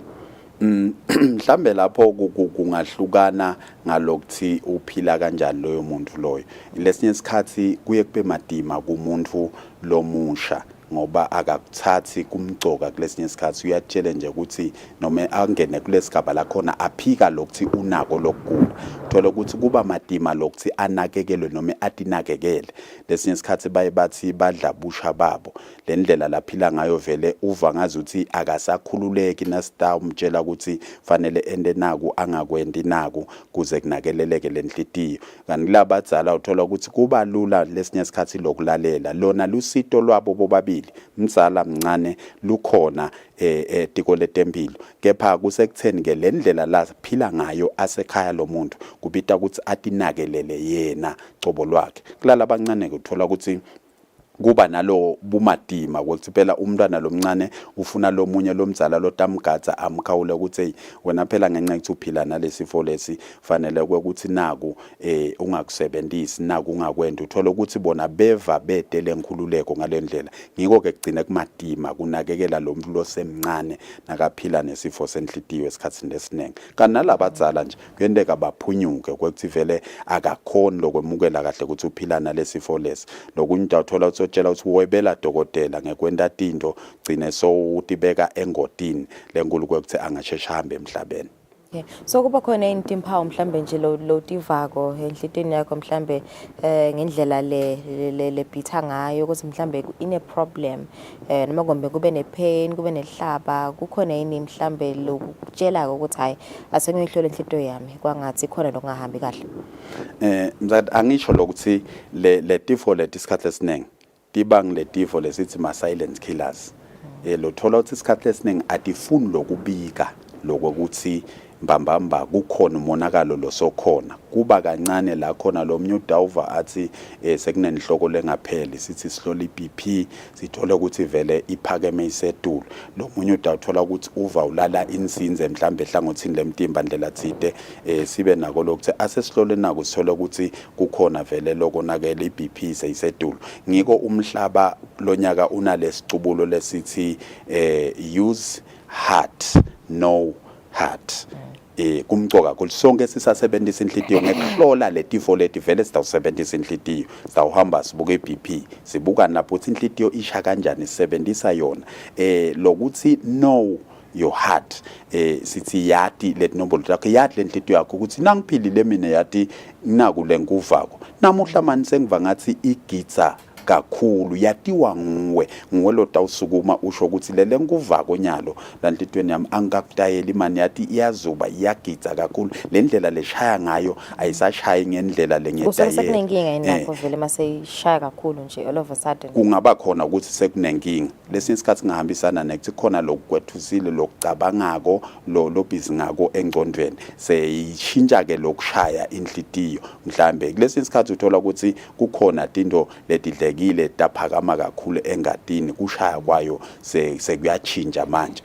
Mhlambe lapho kungahlukana ngalokuthi uphila kanjani loyo muntu loyo lesinye isikhathi kuye kube madima kumuntu lomusha ngoba akakuthathi kumgcoka kulesinye isikhathi uyatshela nje ukuthi noma angene kulesigaba la khona aphika lokuthi unako lokugula uthola ukuthi kuba madima lokuthi anakekelwe noma atinakekele lesinye isikhathi baye bathi badla busha babo le ndlela laphila ngayo vele uva ngazi ukuthi akasakhululeki nasita umtshela ukuthi fanele ende naku angakwendi naku kuze kunakeleleke lenhlitiyo kanti labadzala uthola ukuthi kuba lula lesinye isikhathi lokulalela lona lusito lwabo bobabili mzala mncane lukhona etiko letempilo kepha kusekutheni ke le ndlela la phila ngayo asekhaya lomuntu kubita ukuthi atinakelele yena cobo lwakhe kulala abancane uthola ukuthi kuba nalo bumadima ukuthi phela umntwana lomncane ufuna lomunye lomzala lotamgatsa amkhawule ukuthi hey wena phela ngenxa yokuthi uphila nalesifo lesi fanele ukuthi naku ungakusebenzisi naku ungakwenda uthola ukuthi bona beva bedele enkhululeko ngalendlela ngiko ke kugcina kumadima kunakekela lo muntu losemncane nakaphila nesifo senhlitiyo esikhatsini lesiningi kanalabadzala nje kuyendeka baphunyuke ukuthi vele akakhoni lokwemukela kahle ukuthi uphila nalesifo lesi lokunye uthola utshela ukuthi webela dokotela ngekwenda tinto gcine so utibeka engodini lenkulu ukuthi angashesha hambe emhlabeni. Okay. So kuba khona intimpawu mhlambe nje lo tivako enhlitweni yakho mhlambe ngendlela le bitha ngayo ukuthi mhlambe ine problem noma ngombe kube ne pain kube nehlaba kukhona yini mhlambe lokutshela ukuthi hayi asengiyohlola inhlito yami kwangathi khona lokungahambi kahle. Mzat angisho lokuthi le tifo lesikhathi esiningi tibang le tifo lesithi ma silent killers. Lo thola ukuthi isikhathi esiningi atifuni lokubika lokuthi mbambamba kukhona umonakalo losokhona kuba kancane la khona lo mnyudawuva athi sekunenhloko lengapheli sithi sihlola iBP sithola ukuthi vele iphakeme isetulo lo munye udawuthola ukuthi uva ulala insinze mhlambe ehlangothini lemtimba ndlela thide sibe nako lokuthi asesihlole nako sithola ukuthi kukhona vele lokonakela iBP seyisetulo ngiko umhlaba lonyaka unalesicubulo lesithi use heart no heart kumcoka kakhulu sonke sisasebenzisa inhlitiyo ngekuhlola letifo leti vele sitawusebenzisa inhlitiyo sawuhamba sibuka iBP sibuka lapho ukuthi inhlitiyo isha kanjani sisebenzisa yona lokuthi know your heart sithi yati letinombolo yakho yati lenhlitiyo yakho ukuthi nangiphilile mina yati naku lenkuvako namuhla manje sengiva ngathi igitsa kakhulu yatiwa nguwe lo tawusukuma usho ukuthi lele nkuvako nyalo lanhlitweni yami angakutayela imani yathi iyazuba iyagitsa kakhulu le ndlela leshaya ngayo ayisashayi ngendlela lengedayela usekunenkinga inakho vele maseyishaya kakhulu nje all of a sudden kungaba khona ukuthi sekunenkinga lesinye isikhathi singahambisana nekuthi khona lokukwethusile lokucabangako lo busy ngako engcondweni seyishintsha ke lokushaya inhlitiyo mhlambe kulesinye isikhathi uthola ukuthi kukhona into letidle gile taphakama kakhulu engadini kushaya kwayo sekuyachinja manje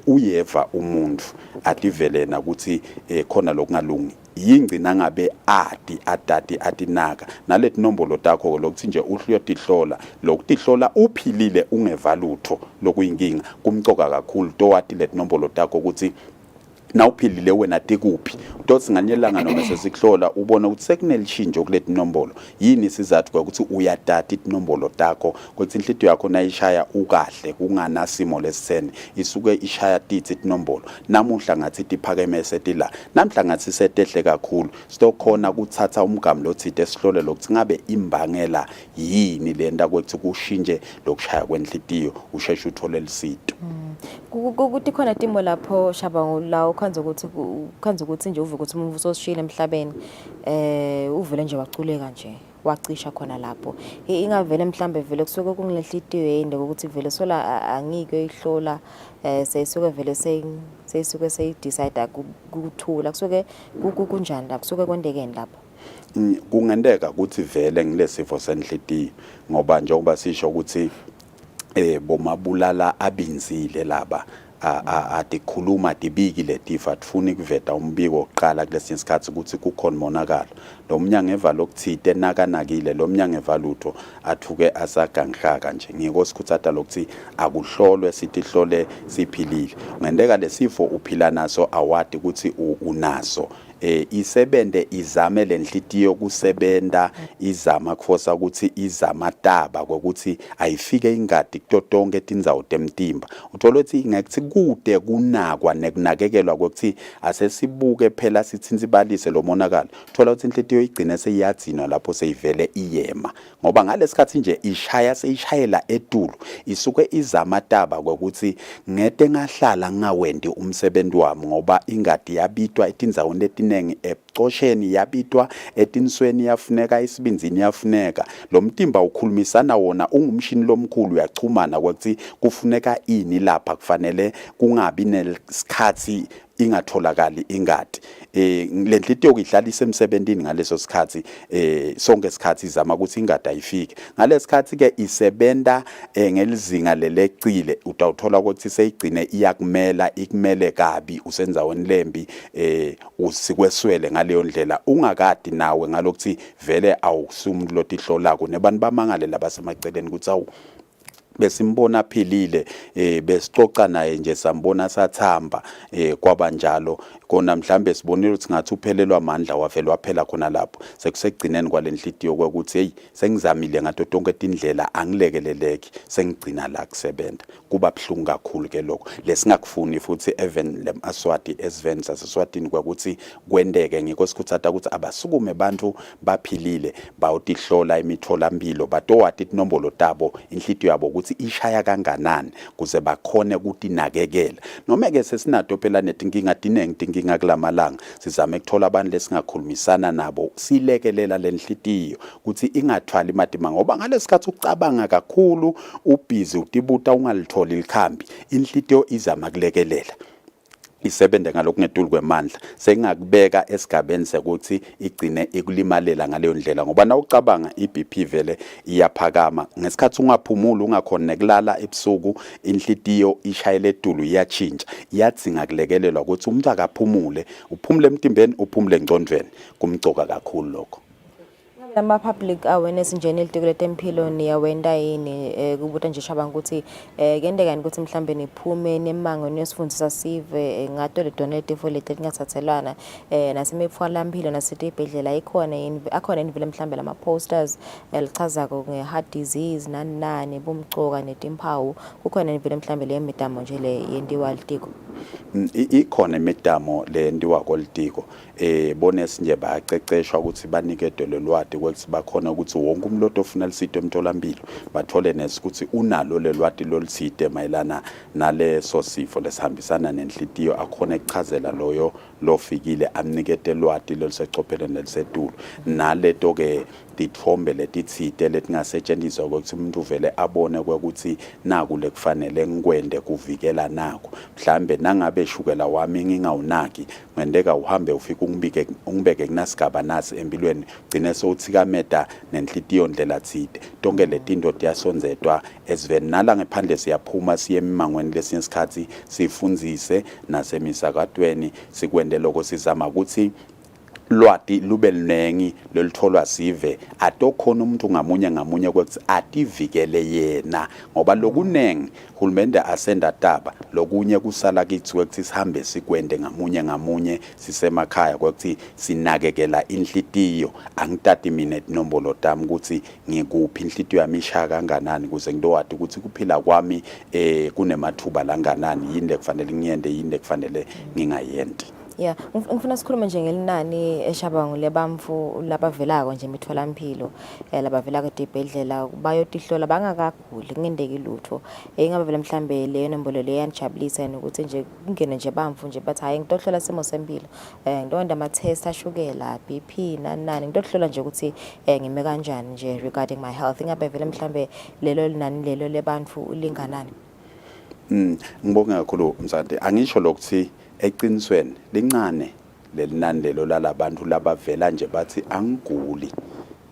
uyeva umuntu ativelena ukuthi khona lokungalungi yingcina ngabe ati naka naleti nombolo takho lokuthi nje uhluyotihlola lokutihlola uphilile ungeva lutho lokuyinkinga kumcoka kakhulu towati leti nombolo takho ukuthi nawuphilile wena tikuphi utothi nganyelanga noma sesikuhlola ubona ukuthi sekunelishinjo kuleti nombolo yini isizathu ukuthi uyadata inombolo takho ukuthi inhlitiyo yakho nayishaya ukahle kunganasimo lesene isuke ishaya tithi inombolo namuhla ngathi iphakeme setila namhla ngathi setehle kakhulu stokhona ukuthatha umgamo lothide esihlole lokuthi ngabe imbangela yini lenda ukuthi kushinje lokushaya kwenhlitiyo usheshe uthole lisito ukuthi khona timo lapho shaba la ukhanza ukuthi nje uvuka ukuthi umuntu usosishila emhlabeni uvele nje waculeka nje wacisha khona lapho ingavele mhlambe vele kusuke kungilehlitiyo yinde ukuthi vele sola angike ihlola seyisuke vele seyisuke seyidecide ukuthula kusuke kunjani lapho kusuke kwendekeni lapho kungendeka ukuthi vele ngilesifo senhlitiyo ngoba njengoba sisho ukuthi bomabulala abinzile laba atikhuluma tibikile tifa tfuni kuveta umbiko oqala kulesinye isikhathi ukuthi kukhona monakalo lo mnyango evalo okuthide nakanakile lo mnyango evalutho athuke asaganghlaka nje ngiko sikhutsata lokuthi akuhlolwe sithi hlole siphilile ngendeka lesifo uphila naso awadi ukuthi unaso isebende izame lenhlitiyo kusebenda izama kufosa ukuthi izama taba ukuthi ayifike ingadi kutonke tindzawo temtimba uthola ukuthi ngekuthi kude kunakwa nekunakekelwa ukuthi asesibuke phela sithinzibalise lo monakalo uthola ukuthi inhlitiyo igcine seyiyadzina lapho seyivele iyema ngoba ngalesikhathi nje ishaya seyishayela etulo isuke izama taba ukuthi ngete ngahlala ngawendi umsebenzi wami ngoba ingadi yabitwa etindzawo leti ecosheni yabitwa etinsweni yafuneka isibinzini yafuneka lo mtimba ukhulumisana wona ungumshini lomkhulu uyachumana ukuthi kufuneka ini lapha kufanele kungabi nesikhathi ingatholakali ingadi le nhlitiyo ihlala isemsebentini ngaleso sikhathi sonke isikhathi izama ukuthi ingadi ayifike ngalesikhathi ke isebenta ngelizinga lelecile utawuthola ukuthi seyigcine iyakumela ikumele kabi usenzaweni lembi usikweswele ngaleyo ndlela ungakadi nawe ngalokuthi vele awusumuntu lotihlolako nebantu bamangale labasemaceleni ukuthi awu besimbona philile besixoxa naye nje sambona sathamba kwabanjalo kona mhlambe sibonile ukuthi ngathi uphelelwa amandla wavela waphela khona lapho sekusegcineni kwalenhlitiyo ukuthi hey sengizamile ngato tonke indlela angilekeleleki sengigcina la kusebenza kuba bhlungu kakhulu ke lokho lesingakufuni futhi even lemaswati esiveni saseswatini kwakuthi kwendeke ngikho sikuthatha ukuthi abasukume abantu baphilile bawutihlola imitholampilo batowati inombolo tabo inhlitiyo yabo ukuthi ishaya kanganani kuze bakhone ukuthi nakekela noma ke sesinato phela netinkinga dinengi ngakulamalanga sizame ukuthola abantu lesingakhulumisana nabo silekelela lenhlitiyo ukuthi ingathwali imadima ngoba ngalesikhathi ucabanga kakhulu ubhizi utibuta ungalitholi likhambi inhlitiyo izama kulekelela isebende ngalokhu ngedulu kwemandla sengakubeka esigabeni sekuthi igcine ikulimalela ngaleyo ndlela ngoba na ucabanga iBP vele iyaphakama ngesikhathi ungaphumuli ungakhona kulala ebusuku inhlitiyo ishayele edulu iyachinja iyadzinga kulekelelwa ukuthi umuntu akaphumule uphumule emtimbeni uphumule engcondweni kumcoka kakhulu lokho Ama public awareness njeni litikule tempilo niyawenda yini kubuta nje shabanga ukuthi kendekani ukuthi mhlambe niphume nemango niyosifundisa sive ngato le donative leti lingathathelwana nasemitholampilo nasezibhedlela ikhona yini akhona yini vele mhlambe lama posters lichazako ngeheart disease nani bomcoka netimpawu kukhona yini vele mhlambe le midamo nje le yendiwa litiko ikhona imidamo le ndiwa kolitiko bonus nje bayaceceshwa ukuthi banikedwe lolwadi ukuthi bakhona ukuthi wonke umuntu ofuna lisito emtholampilo bathole nesikuthi unalo lelwadi lolisite mayelana naleso sifo lesihambisana nenhlitiyo akhona ekuchazela loyo lofikile amnikete lwadi lolisecopheleni nelisetulu naleto ke dithombe letithite letingasetshenziswa ukuthi umuntu uvele abone ukuthi naku lekufanele ngikwende kuvikela nako mhlambe nangabe shukela wami ngingawunaki ngendeka uhambe ufike ungibeke kunasigaba nasi empilweni gcine sowuthikameta nenhlitiyo ndlela thide tonke letinto tiyasonzetwa esiveni nala ngephandle siyaphuma siye emimangweni lesinsikhathi sifundzise nasemisakatweni sikwende lokho sizama ukuthi lwati lube linengi lolitholwa sive atokhona umuntu ngamunye ukuthi ativikele yena ngoba lokunengi hulumende asenda taba lokunye kusala kithi ukuthi sihambe sikwende ngamunye sisemakhaya ukuthi sinakekela inhlitiyo angitati mina inombolo tami ukuthi ngikuphi inhlitiyo yami ishaya kanganani kuze ngidowati ukuthi kuphila kwami kunemathuba langanani yini kufanele ngiyende yini kufanele ngingayende Yeah, ngifuna sikhulume nje ngelinani eshabangu lebamfu labavelako nje emitholampilo labavelako edibhedlela bayotihlola bangakaguli ngendeki lutho ingabe vele mhlambe leyo nombolo le yanijabulisa ukuthi nje kungene nje bamfu nje bathi hayi ngitohlola simo sempilo ngidonda ama test ashukela BP nani ngitohlola nje ukuthi ngime kanjani nje regarding my health ingabe vele mhlambe lelo linani lelo lebantu ulinganani ngibonga kakhulu mzansi angisho lokuthi eqinisweni lincane lelinani lelo lalabantu labavela nje bathi angiguli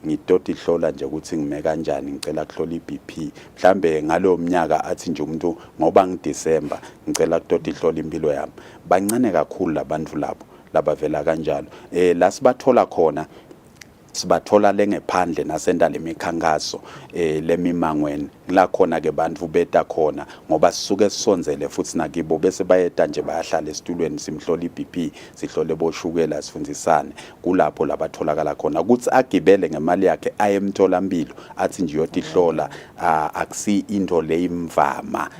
ngitoti ihlola nje ukuthi ngime kanjani ngicela kuhlola iBP mhlambe ngalo mnyaka athi nje umuntu ngoba ngiDecember ngicela kutoti ihlola impilo yami bancane kakhulu labantu labo labavela kanjalo la sibathola khona sibathola lengephandle nasenda lemikhankaso lemimangweni la khona ke bantu beta khona ngoba sisuke sisonzele futhi nakibo bese bayeta nje bayahlala esitulweni simhlola iBP sihlole boshukela sifundisane kulapho labatholakala khona ukuthi agibele ngemali yakhe ayemtholampilo athi nje yotihlola akusi into leyimvama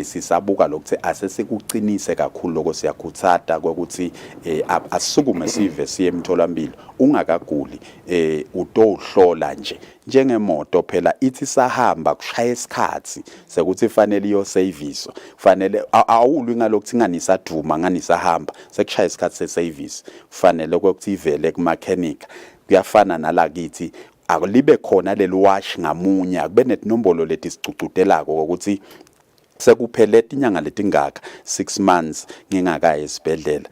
sisabuka lokuthi asesikuqinise kakhulu lokho siyakhuthata ukuthi asisukume sive siye emtholampilo ungakaguli utohlola nje njengemoto phela ithi sahamba kushaya isikhathi sekuthi ifanele iyo service kufanele awulwi ngalokuthi nganisaduma nganisahamba sekushaya isikhathi seservice kufanele ukuthi ivele kumechanic kuyafana nala kithi akulibe khona leli wash ngamunye akube netinombolo leti sicucudelako ukuthi sekuphele inyanga letingaka 6 months ngingakaye esibhedlela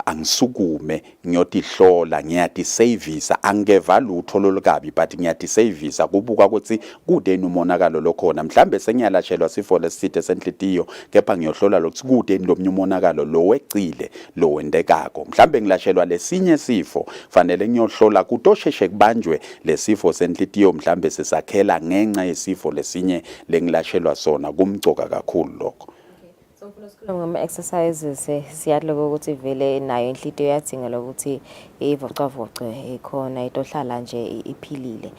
angisukume ngiyotihlola ngiyadisavisa angeva lutho lolukabi but ngiyadisavisa kubuka ukuthi kudeni umonakalo lokhona mhlambe sengiyalashelwa sifo lesithe senhlitiyo kepha ngiyohlola lokuthi kudeni lomnye umonakalo lo wecile lo wendekako mhlambe ngilashelwa lesinye sifo fanele ngiyohlola kutosheshe kubanjwe lesifo senhlitiyo mhlambe sesakhela ngenxa yesifo lesinye lengilashelwa sona kumcoka kakhulu lokho. Ngama exercises siyadloko ukuthi vele nayo inhlitiyo yadinga ukuthi ivocavoce ikhona itohlala nje iphilile.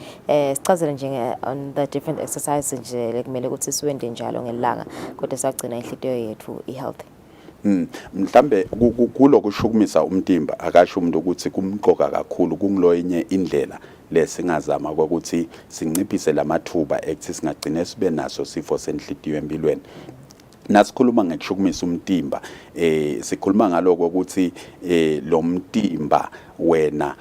Sichazele nje on the different exercises nje lekumele ukuthi siwende njalo ngelanga kodwa sagcina inhlitiyo yethu ihealthy. Mhlambe kulokushukumisa umtimba akasho umuntu ukuthi kumqoka kakhulu kungiloyenye indlela lesingazama ukuthi sinciphise lamathuba ekuthi singagcine sibe naso sifo senhlitiyo empilweni. Nasikhuluma ngekushukumisa umtimba sikhuluma ngaloko ukuthi lo mtimba wena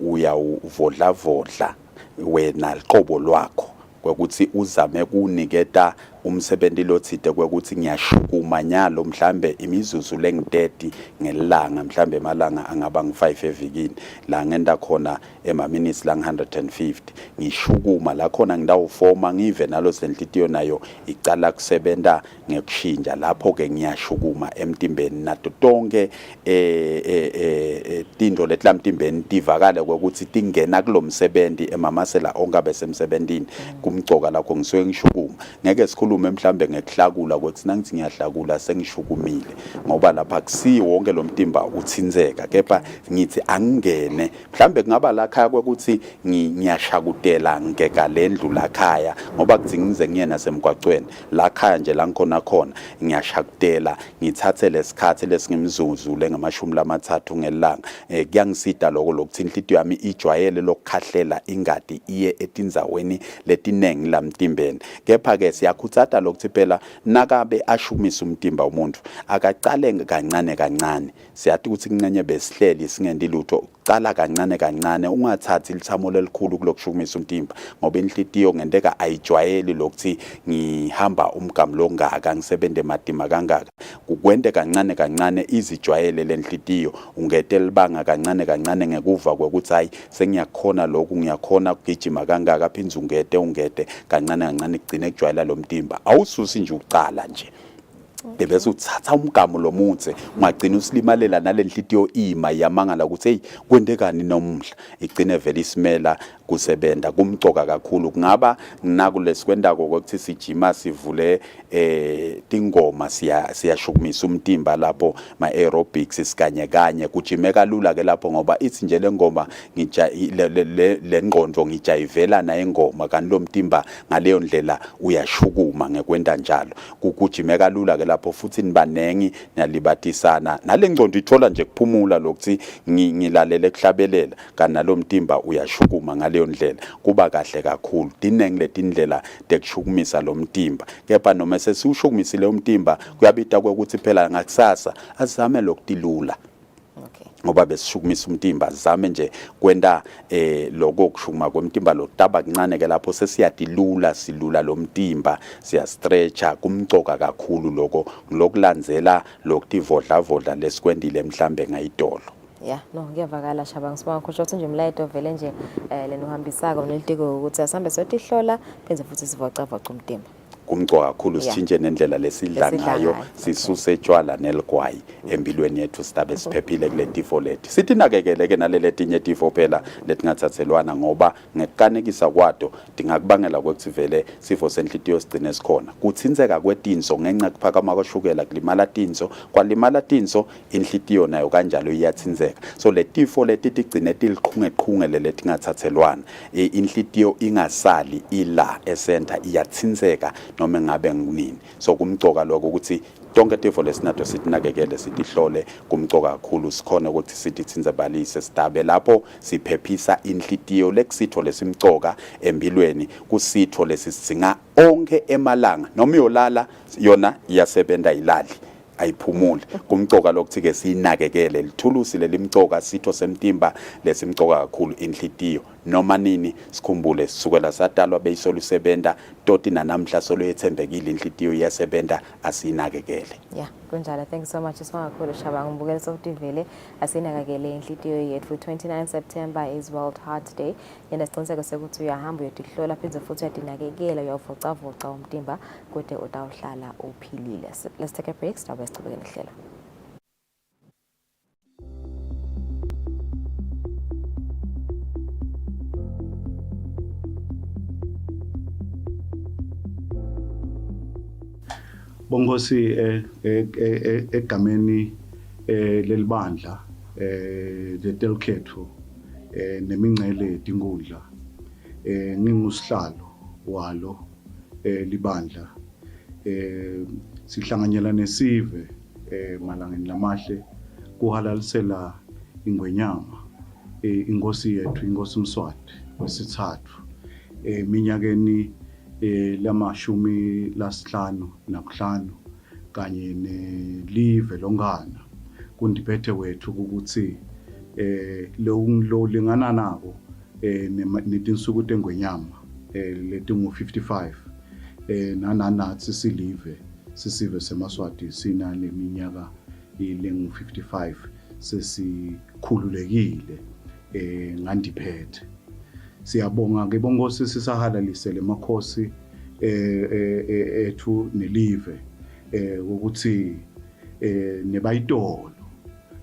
uyawuvodla wena liqobo lwakho ukuthi uzame kuniketa umsebenzi lothide ukuthi ngiyashukuma nyalo mhlambe imizuzu leng30 ngelanga mhlambe emalanga angaba ngu5 evikini la ngenda khona ema-minutes lang 150 ngishukuma la khona ngidawufoma ngive nalo senhlitiyo nayo icala kusebenta ngekushinja lapho ke ngiyashukuma emtimbeni nato tonke tinto letlamtimbeni tivakale ukuthi tingena kulomsebenzi emamasela ongabe semsebenzini kumcoka lakho ngisuke ngishukuma ngeke sikhulume mhlambe ngekuhlakula ukuthi nangithi ngiyahlakula sengishukumile ngoba lapha kusiyo wonke lo mtimba uthinzeka kepha ngithi angene mhlambe kungaba la khaya ukuthi ngiyashakutela ngeka lendlu la khaya ngoba kudzingize ngiye nasemgwaqweni la khaya nje la ngikhona khona ngiyashakutela ngithathe lesikhathi lesingimzuzu lengama-30 ngelanga kuyangisida lokho lokuthi inhlitiyo yami ijwayele lokukhahlela ingadi iye etinzaweni letinengi lamtimbeni kepha ke siyakhuthaza lokuthi phela nakabe ashukumisa umtimba umuntu akaqale kancane kancane siyathi ukuthi kuncenye besihleli singendi lutho cala kancane kancane ungathathi ilithamo lelikhulu kulokushukumisa umtimba ngoba inhlitiyo ngendeka ayijwayeli lokuthi ngihamba umgamo longaka ngisebende madima kangaka kukwende kancane kancane izijwayele lenhlitiyo ungete libanga kancane kancane ngekuva kwekuthi hayi sengiyakhona lokhu ngiyakhona ukugijima kangaka phinza ungete kancane kancane kugcine kujwayela lo mtimba awususi nje ucala nje bese uthatha umgamo lomuthe ungagcina usilimalela nalenhlitiyo ima yamangala ukuthi hey kwendekani nomhla igcine vele isimela kusebenta kumcoka kakhulu kungaba naku lesikwendako ukuthi sijima sivule tingoma siyashukumisa umtimba lapho ma aerobics isikanye kanye kujimeka lula ke lapho ngoba ithi nje lengoma lengqondo ngijayivela na engoma kanti lo mtimba ngaleyo ndlela uyashukuma ngekwenda njalo kujimeka lula ke lapho futhi nibanengi nalibatisana nalengqondo ithola nje kuphumula lokuthi ngilalele ekuhlabelela kanti nalo mtimba uyashukuma ngaleyo ndlela kuba kahle kakhulu dinengi letindlela tekushukumisa lo mtimba kepha noma sesiwushukumisile umtimba kuyabita ukuthi phela ngakusasa azame lokutilula ngoba besishukumisa umtimba zame nje kwenda lokho kushukuma kwemtimba lotaba kancane ke lapho sesiyadilula silula lo mtimba siya stretcha kumcoka kakhulu lokho lokulandzela lokutivodla lesikwendile mhlambe ngayidolo. Yeah, no ngiyavakala Shabang sibonga kusho ukuthi nje umlayito vele nje lenohambisaka nolitiko ukuthi asambe sotihlola benze futhi sivocavoca umtimba. Kumcoka kakhulu sitshintshe nendlela lesidla ngayo sisuse etshwala neligwayi empilweni yethu sidabe siphephile kule tifo lethi sithi nakekeleke nalele tinye tifo phela letingathathelwana ngoba ngekukanekisa kwato dingakubangela ukuthi vele sifo senhlitiyo sigcine sikhona kuthinzeka kwetinso ngenxa kuphakama kwashukela kulimala tinso kwalimala tinso inhlitiyo nayo kanjalo iyathinzeka so le tifo leti tigcine tiliqhungeqhunge letingathathelwana inhlitiyo ingasali ila esenta iyathinzeka noma ngabe nginini so kumcoka lokho ukuthi tonke tifo lesinato sitinakekele sitihlole kumcoka kakhulu sikhona ukuthi sitithinze balise sidabe lapho siphephisa inhlitiyo lekusitho lesimcoka empilweni kusitho lesisinga onke emalanga noma uyolala yona iyasebenta ilali ayiphumule kumcoka lokuthi ke sinakekele lithulusi lelimcoka sitho semtimba lesimcoka kakhulu inhlitiyo noma nini sikhumbule sisukela sadalwa beyisolusebenta toti nanamhla soloyethembekile inhlitiyo iyasebenta asinakekele. Yeah, kunjalo. Thank you so much Sibonga kakhulu Shabang. Ngibukele sokuthi vele asinakekele inhlitiyo yethu. 29 September is World Heart Day. Yena siqiniseko sekuthi uyahamba uyotihlola pheze futhi uyadinakekela uyavocavoca umtimba kude utawuhlala uphilile. Let's take a break. Sizabe sichubeke nehlelo. Bongosi egameni lelibandla letelukhetho nemingcele dinkundla ngingusihlalo walo libandla sihlanganyela nesive malangeni lamahle kuhalalisela ingwenyama inkosi yethu inkosi Mswati wesithathu minyakeni lamashumi lasihlanu nakuhlanu kanye nelive longana kundiphethe wethu ukuthi lo lingana nako netinsuku tengwenyama letingu 55 nananathi sisive seMaswati sina leminyaka ilengu 55 sesikhululekile ngandiphethe. Siyabonga ke bongosi sisahalalisele emakhosi ethu nelive ukuthi nebayitolo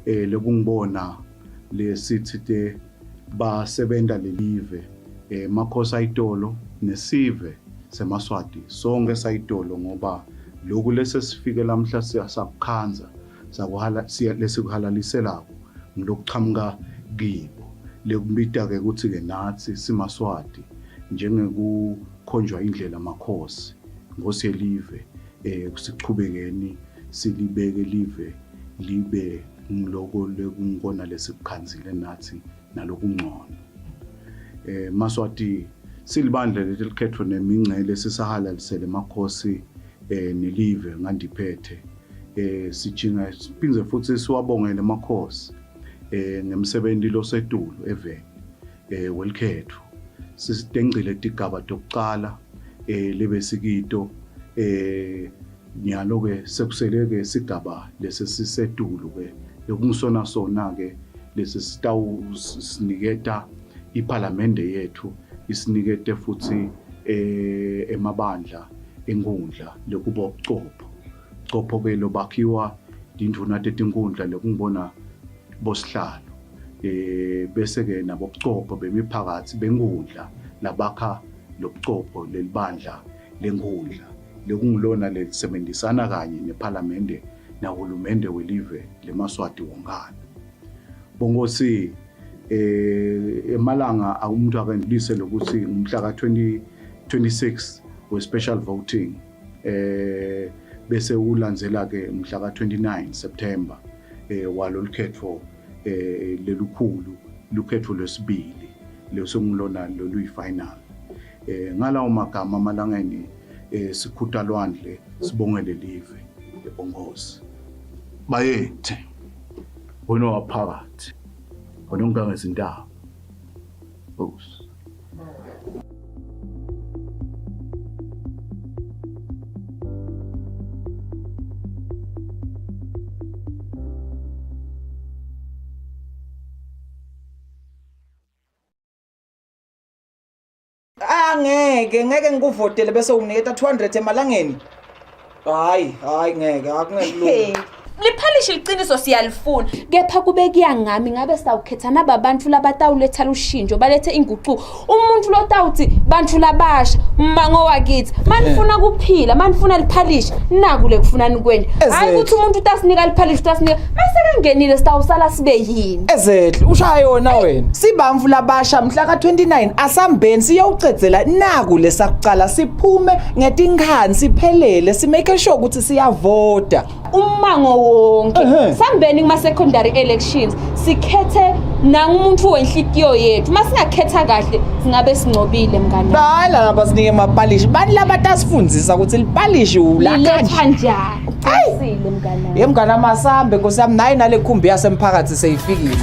lekungibona lesithi te basebenta lelive makhosi ayitolo nesive seMaswati sonke sayitolo ngoba lokhu lesesifike lamhla siyasakukhanza lesikuhalaliselako ngilokuchamuka kibo lekubita ke ukuthi ke nathi siMaswati njengekukhonjwa indlela makhosi ngosi yelive sichubekeni silibeke live libe ngiloko lekungibona lesikukhanzile nathi nalokungcono. Maswati silibandla lelikhetho nemingcele sisahalalisele makhosi nelive ngandiphethe sijinga siphinze futhi siwabongele makhosi ngemsebenzi losetulo eveni welikhetho sisitengcile tigaba tokuqala lebesikito nyalo ke sekuseleke sigaba lesesisetulo ke lokungisona sona ke lesisitawu siniketa iParliament yethu isinikete futhi emabandla enkundla lokuba ubuchopho ke lobakhiwa induna tetinkundla lokungibona bosihlalo bese ke nabobuchopho bemiphakathi benkundla labakha lobuchopho lelibandla lenkundla lekungilona lelisebenzisana kanye neParliament nahulumende welive leMaswati wonkana. Bongosi emalanga umuntu akandilise lokuthi umhla ka-26 we-special voting bese ulandzela ke umhla ka-29 September walolukhetho lelukhulu lukhetho lwesibili lesongilona loluyi-final ngalawo magama amalangeni sikhutha lwandle sibongele live lebongosi bayethe wena waphakathi wena ungangezindaba ngeke ngikuvotele bese unginiketa 200 emalangeni. Hayi ngeke akungelula. Liphalishe iqiniso siyalifuna kepha kube kuyangami ngabe sawukhetha nabantu labatawuletha lushinjo balethe inguquko umuntu lotawuthi bantu labasha mango wakithi manifuna kuphila manifuna liphalishe naku lekufuna kwenye hayi ukuthi umuntu utasinika liphalishe utasinika masekangenile sitawusala sibe yini ezehle ushaya yona wena sibamvu labasha mhla ka29 asambeni siyowucedzela naku lesakuqala siphume ngetinkhani siphelele simake sure ukuthi siyavota umango wonke sambeni kuma secondary elections sikhethe nangumuntu wenhlitiyo yethu masingakhetha kahle singabe singcobile mngani hayi laba sinike amapalishi bani labatasifundisa ukuthi lipalishi ulakanje njani uqisile mngani yemngani amasambe nkosiyami nayi nale khumbi yasemphakathi seyifikile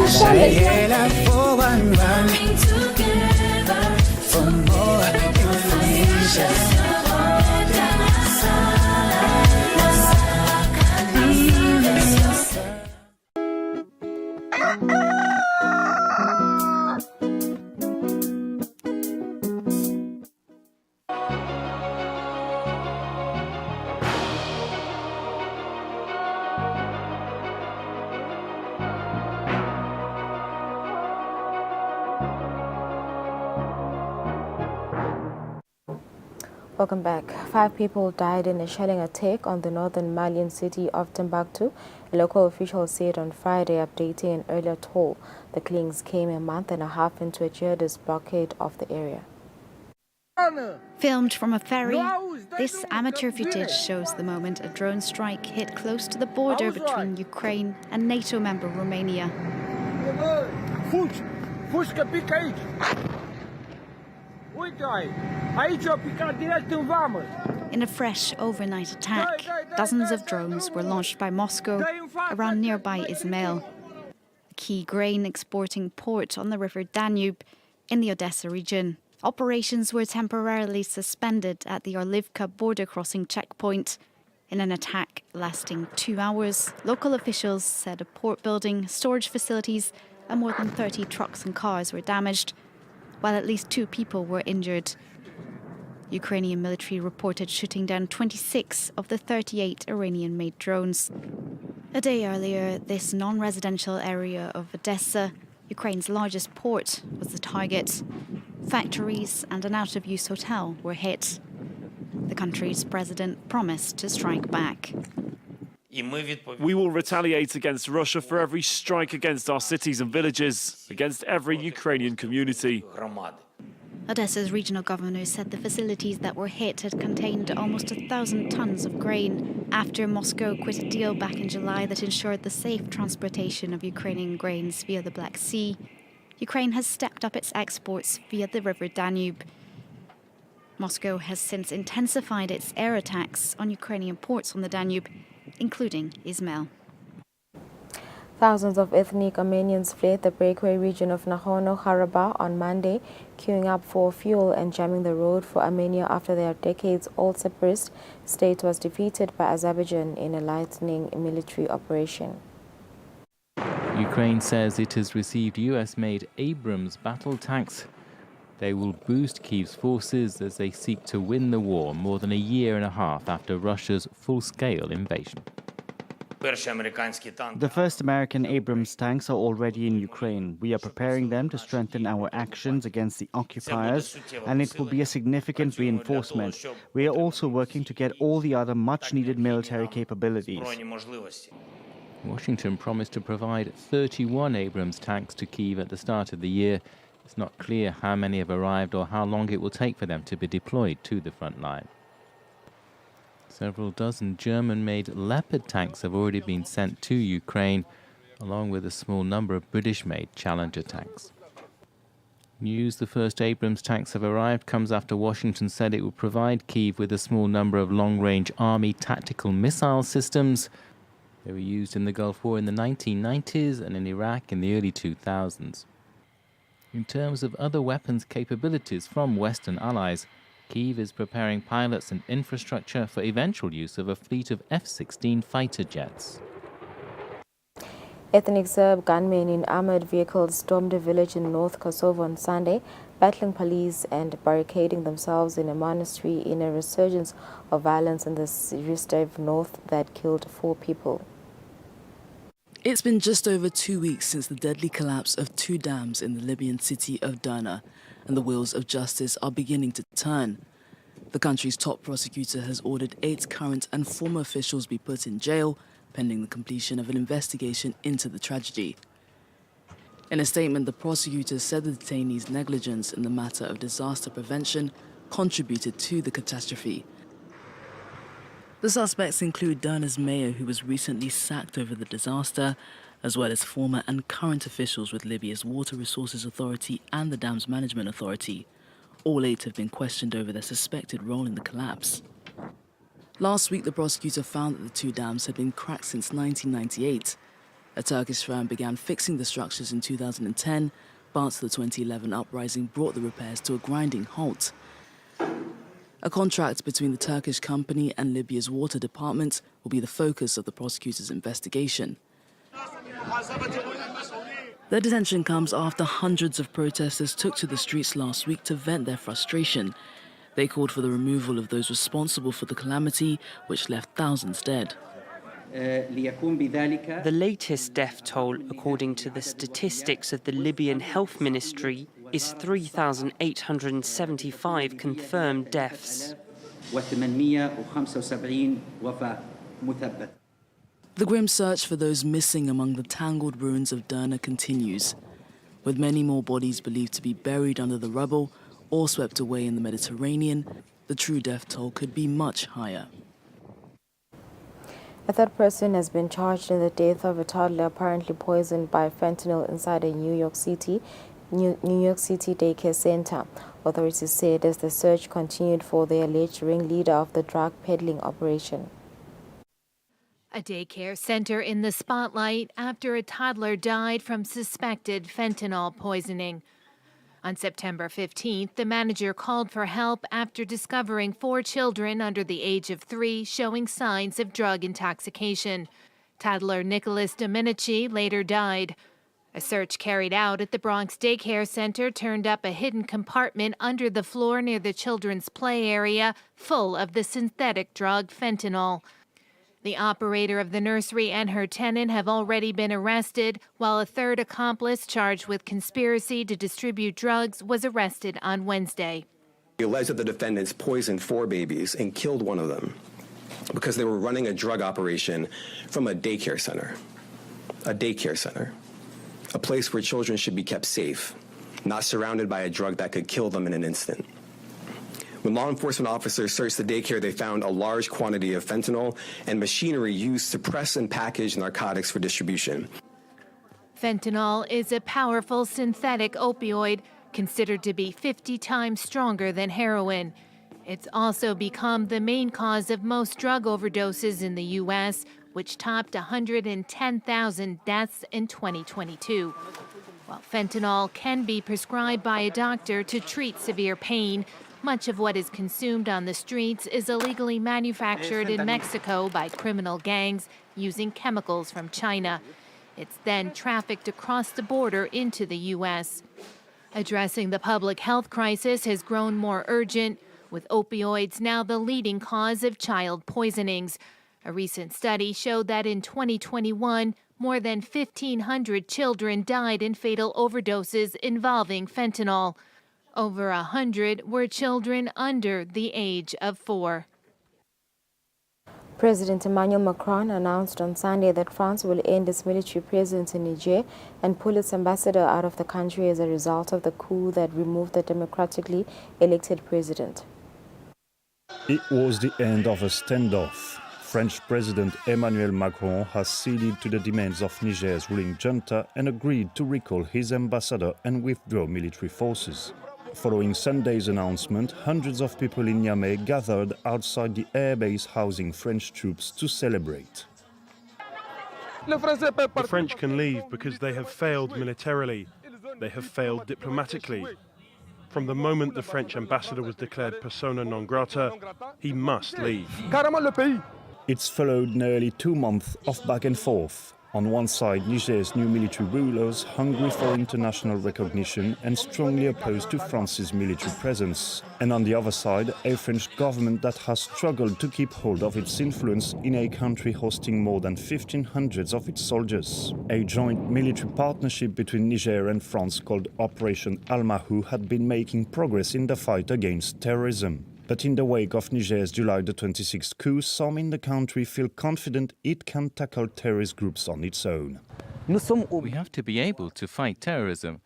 Welcome back. 5 people died in a shelling attack on the northern Malian city of Timbuktu. A local official said on Friday, updating an earlier toll. The killings came a month and a half into a jihadist blockade of the area. Filmed from a ferry, this amateur footage shows the moment a drone strike hit close to the border between Ukraine and NATO member Romania. In a fresh overnight attack, dozens of drones were launched by Moscow around nearby Izmail, a key grain exporting port on the river Danube in the Odessa region. Operations were temporarily suspended at the Orlivka border crossing checkpoint. In an attack lasting 2 hours, local officials said a port building, storage facilities, and more than 30 trucks and cars were damaged, while at least 2 people were injured. Ukrainian military reported shooting down 26 of the 38 Iranian-made drones. A day earlier, this non-residential area of Odessa, Ukraine's largest port, was the target. Factories and an out-of-use hotel were hit. The country's president promised to strike back. We will retaliate against Russia for every strike against our cities and villages, against every Ukrainian community. Odessa's regional governor said the facilities that were hit had contained almost 1,000 tons of grain after Moscow quit a deal back in July that ensured the safe transportation of Ukrainian grains via the Black Sea. Ukraine has stepped up its exports via the river Danube. Moscow has since intensified its air attacks on Ukrainian ports on the Danube, including Izmail. Thousands of ethnic Armenians fled the breakaway region of Nagorno-Karabakh on Monday, queuing up for fuel and jamming the road for Armenia after their decades-old separatist state was defeated by Azerbaijan in a lightning military operation. Ukraine says it has received US-made Abrams battle tanks. They will boost Kyiv's forces as they seek to win the war more than a year and a half after Russia's full-scale invasion. The first American Abrams tanks are already in Ukraine. We are preparing them to strengthen our actions against the occupiers, and it will be a significant reinforcement. We are also working to get all the other much-needed military capabilities. Washington promised to provide 31 Abrams tanks to Kyiv at the start of the year. It's not clear how many have arrived or how long it will take for them to be deployed to the front line. Several dozen German-made Leopard tanks have already been sent to Ukraine, along with a small number of British-made Challenger tanks. News the first Abrams tanks have arrived comes after Washington said it would provide Kyiv with a small number of long-range army tactical missile systems. They were used in the Gulf War in the 1990s and in Iraq in the early 2000s. In terms of other weapons capabilities from Western allies, Kyiv is preparing pilots and infrastructure for eventual use of a fleet of F-16 fighter jets. Ethnic Serb gunmen in armored vehicles stormed a village in North Kosovo on Sunday, battling police and barricading themselves in a monastery in a resurgence of violence in the Siristov north that killed 4 people. It's been just over 2 weeks since the deadly collapse of 2 dams in the Libyan city of Derna, and the wheels of justice are beginning to turn. The country's top prosecutor has ordered 8 current and former officials be put in jail, pending the completion of an investigation into the tragedy. In a statement, the prosecutor said the detainees' negligence in the matter of disaster prevention contributed to the catastrophe. The suspects include Derna's mayor, who was recently sacked over the disaster, as well as former and current officials with Libya's Water Resources Authority and the Dams Management Authority. All 8 have been questioned over their suspected role in the collapse. Last week, the prosecutor found that the 2 dams had been cracked since 1998. A Turkish firm began fixing the structures in 2010, but the 2011 uprising brought the repairs to a grinding halt. A contract between the Turkish company and Libya's water department will be the focus of the prosecutor's investigation. The detention comes after hundreds of protesters took to the streets last week to vent their frustration. They called for the removal of those responsible for the calamity, which left thousands dead. The latest death toll, according to the statistics of the Libyan Health Ministry, is 3,875 confirmed deaths. The grim search for those missing among the tangled ruins of Derna continues, with many more bodies believed to be buried under the rubble or swept away in the Mediterranean. The true death toll could be much higher. A third person has been charged in the death of a toddler apparently poisoned by fentanyl inside a New York City daycare center. Authorities said as the search continued for the alleged ringleader of the drug peddling operation. A daycare center in the spotlight after a toddler died from suspected fentanyl poisoning. On September 15th, the manager called for help after discovering 4 children under the age of 3 showing signs of drug intoxication. Toddler Nicholas Domenici later died. A search carried out at the Bronx Daycare Center turned up a hidden compartment under the floor near the children's play area full of the synthetic drug fentanyl. The operator of the nursery and her tenant have already been arrested, while a third accomplice charged with conspiracy to distribute drugs was arrested on Wednesday. He alleged that the defendants poisoned 4 babies and killed one of them because they were running a drug operation from a daycare center. A daycare center. A place where children should be kept safe, not surrounded by a drug that could kill them in an instant. When law enforcement officers searched the daycare, they found a large quantity of fentanyl and machinery used to press and package narcotics for distribution. Fentanyl is a powerful synthetic opioid considered to be 50 times stronger than heroin. It's also become the main cause of most drug overdoses in the U.S., which topped 110,000 deaths in 2022. While fentanyl can be prescribed by a doctor to treat severe pain, much of what is consumed on the streets is illegally manufactured in Mexico by criminal gangs using chemicals from China. It's then trafficked across the border into the U.S. Addressing the public health crisis has grown more urgent, with opioids now the leading cause of child poisonings. A recent study showed that in 2021, more than 1,500 children died in fatal overdoses involving fentanyl. Over 100 were children under the age of 4. President Emmanuel Macron announced on Sunday that France will end its military presence in Niger and pull its ambassador out of the country as a result of the coup that removed the democratically elected president. It was the end of a standoff. French President Emmanuel Macron has ceded to the demands of Niger's ruling junta and agreed to recall his ambassador and withdraw military forces. Following Sunday's announcement, hundreds of people in Niamey gathered outside the airbase housing French troops to celebrate. The French can leave because they have failed militarily. They have failed diplomatically. From the moment the French ambassador was declared persona non grata, he must leave. It's followed nearly 2 months of back and forth. On one side, Niger's new military rulers, hungry for international recognition and strongly opposed to France's military presence. And on the other side, a French government that has struggled to keep hold of its influence in a country hosting more than 1,500 of its soldiers. A joint military partnership between Niger and France called Operation Al-Mahou had been making progress in the fight against terrorism. But in the wake of Niger's July the 26th coup, some in the country feel confident it can tackle terrorist groups on its own. We have to be able to fight terrorism,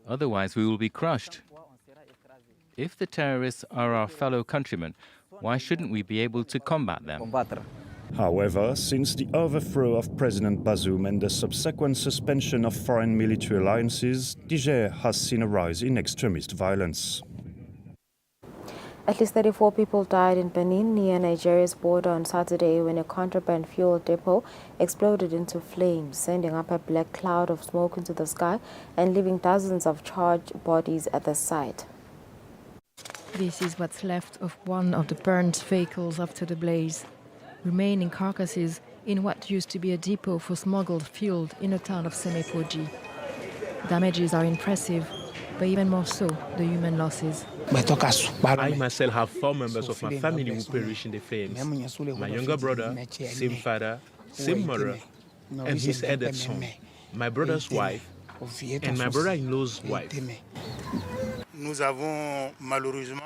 otherwise we will be crushed. If the terrorists are our fellow countrymen, why shouldn't we be able to combat them? However, since the overthrow of President Bazoum and the subsequent suspension of foreign military alliances, Niger has seen a rise in extremist violence. At least 34 people died in Benin near Nigeria's border on Saturday when a contraband fuel depot exploded into flames, sending up a black cloud of smoke into the sky and leaving dozens of charred bodies at the site. This is what's left of one of the burnt vehicles after the blaze. Remaining carcasses in what used to be a depot for smuggled fuel in the town of Semepoji. Damages are impressive, but even more so, the human losses. I myself have 4 members of my family who perished in the flames. My younger brother, same father, same mother, and his eldest son, my brother's wife, and my brother-in-law's wife.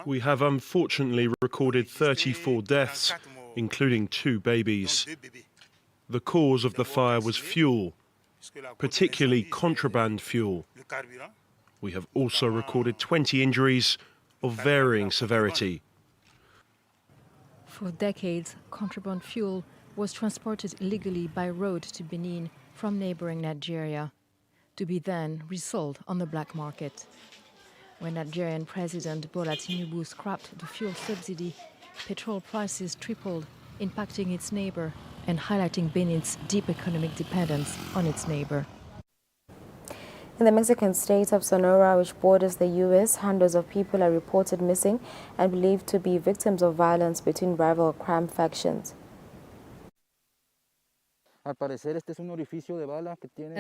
We have unfortunately recorded 34 deaths, including 2 babies. The cause of the fire was fuel, particularly contraband fuel. We have also recorded 20 injuries of varying severity. For decades, contraband fuel was transported illegally by road to Benin from neighboring Nigeria, to be then resold on the black market. When Nigerian President Bola Tinubu scrapped the fuel subsidy, petrol prices tripled, impacting its neighbor and highlighting Benin's deep economic dependence on its neighbor. In the Mexican state of Sonora, which borders the U.S., hundreds of people are reported missing and believed to be victims of violence between rival crime factions. A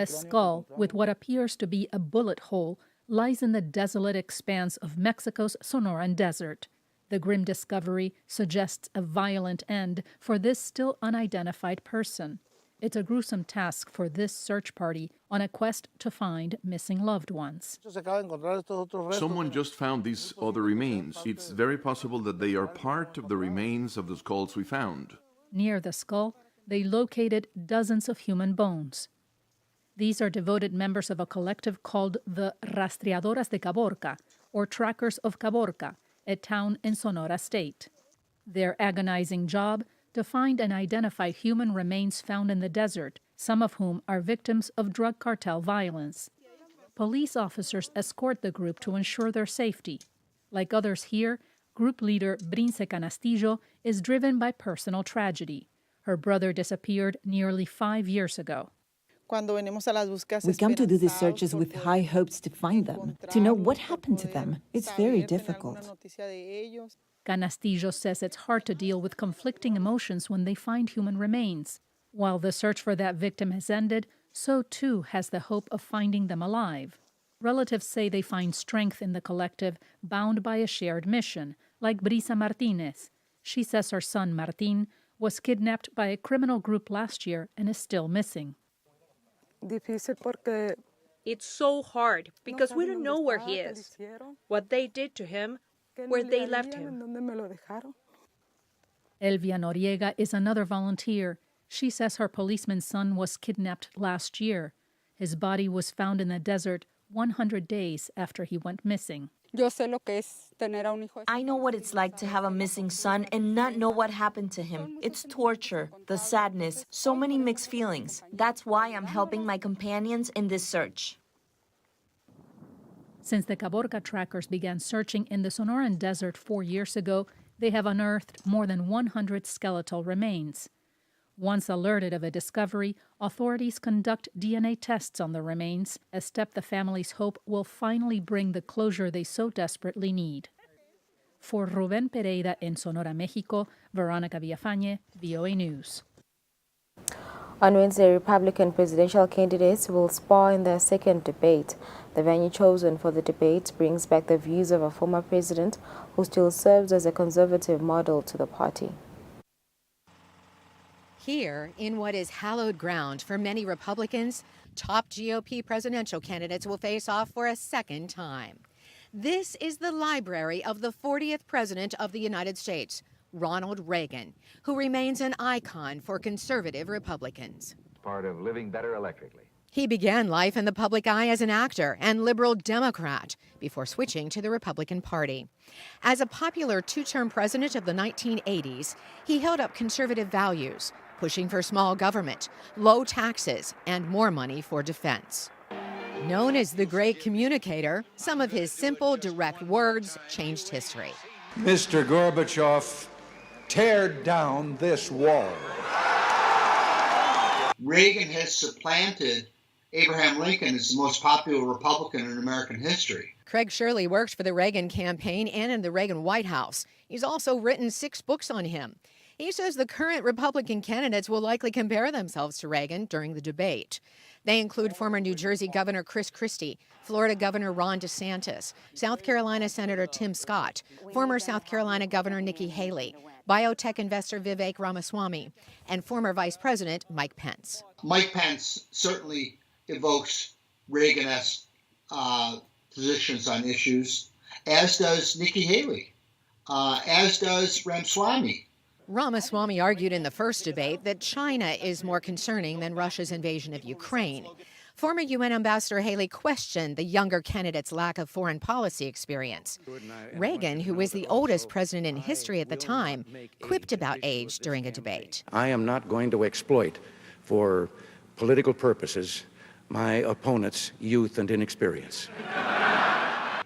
skull with what appears to be a bullet hole lies in the desolate expanse of Mexico's Sonoran Desert. The grim discovery suggests a violent end for this still unidentified person. It's a gruesome task for this search party on a quest to find missing loved ones. Someone just found these other remains. It's very possible that they are part of the remains of the skulls we found. Near the skull, they located dozens of human bones. These are devoted members of a collective called the Rastreadoras de Caborca, or Trackers of Caborca, a town in Sonora State. Their agonizing job: to find and identify human remains found in the desert, some of whom are victims of drug cartel violence. Police officers escort the group to ensure their safety. Like others here, group leader Brince Canastillo is driven by personal tragedy. Her brother disappeared nearly 5 years ago. We come to do these searches with high hopes to find them, to know what happened to them. It's very difficult. Canastillo says it's hard to deal with conflicting emotions when they find human remains. While the search for that victim has ended, so too has the hope of finding them alive. Relatives say they find strength in the collective, bound by a shared mission, like Brisa Martinez. She says her son, Martin, was kidnapped by a criminal group last year and is still missing. It's so hard because we don't know where he is, what they did to him, where they left him. Elvia Noriega is another volunteer. She says her policeman's son was kidnapped last year. His body was found in the desert 100 days after he went missing. I know what it's like to have a missing son and not know what happened to him. It's torture, the sadness, so many mixed feelings. That's why I'm helping my companions in this search. Since the Caborca trackers began searching in the Sonoran Desert 4 years ago, they have unearthed more than 100 skeletal remains. Once alerted of a discovery, authorities conduct DNA tests on the remains, a step the families hope will finally bring the closure they so desperately need. For Rubén Pereira in Sonora, Mexico, Veronica Villafañe, VOA News. On Wednesday, Republican presidential candidates will spar in their second debate. The venue chosen for the debate brings back the views of a former president who still serves as a conservative model to the party. Here, in what is hallowed ground for many Republicans, top GOP presidential candidates will face off for a second time. This is the library of the 40th President of the United States, Ronald Reagan, who remains an icon for conservative Republicans. Part of living better electrically. He began life in the public eye as an actor and liberal Democrat before switching to the Republican Party. As a popular two-term president of the 1980s, he held up conservative values, pushing for small government, low taxes, and more money for defense. Known as the great communicator, some of his simple, direct words changed history. Mr. Gorbachev, tear down this wall. Reagan has supplanted Abraham Lincoln is the most popular Republican in American history. Craig Shirley worked for the Reagan campaign and in the Reagan White House. He's also written 6 books on him. He says the current Republican candidates will likely compare themselves to Reagan during the debate. They include former New Jersey Governor Chris Christie, Florida Governor Ron DeSantis, South Carolina Senator Tim Scott, former South Carolina Governor Nikki Haley, biotech investor Vivek Ramaswamy, and former Vice President Mike Pence. Mike Pence certainly evokes Reagan-esque positions on issues, as does Nikki Haley, as does Ramaswamy. Ramaswamy argued in the first debate that China is more concerning than Russia's invasion of Ukraine. Former UN Ambassador Haley questioned the younger candidate's lack of foreign policy experience. Reagan, who was the oldest president in history at the time, quipped about age during a debate. I am not going to exploit for political purposes my opponent's youth and inexperience.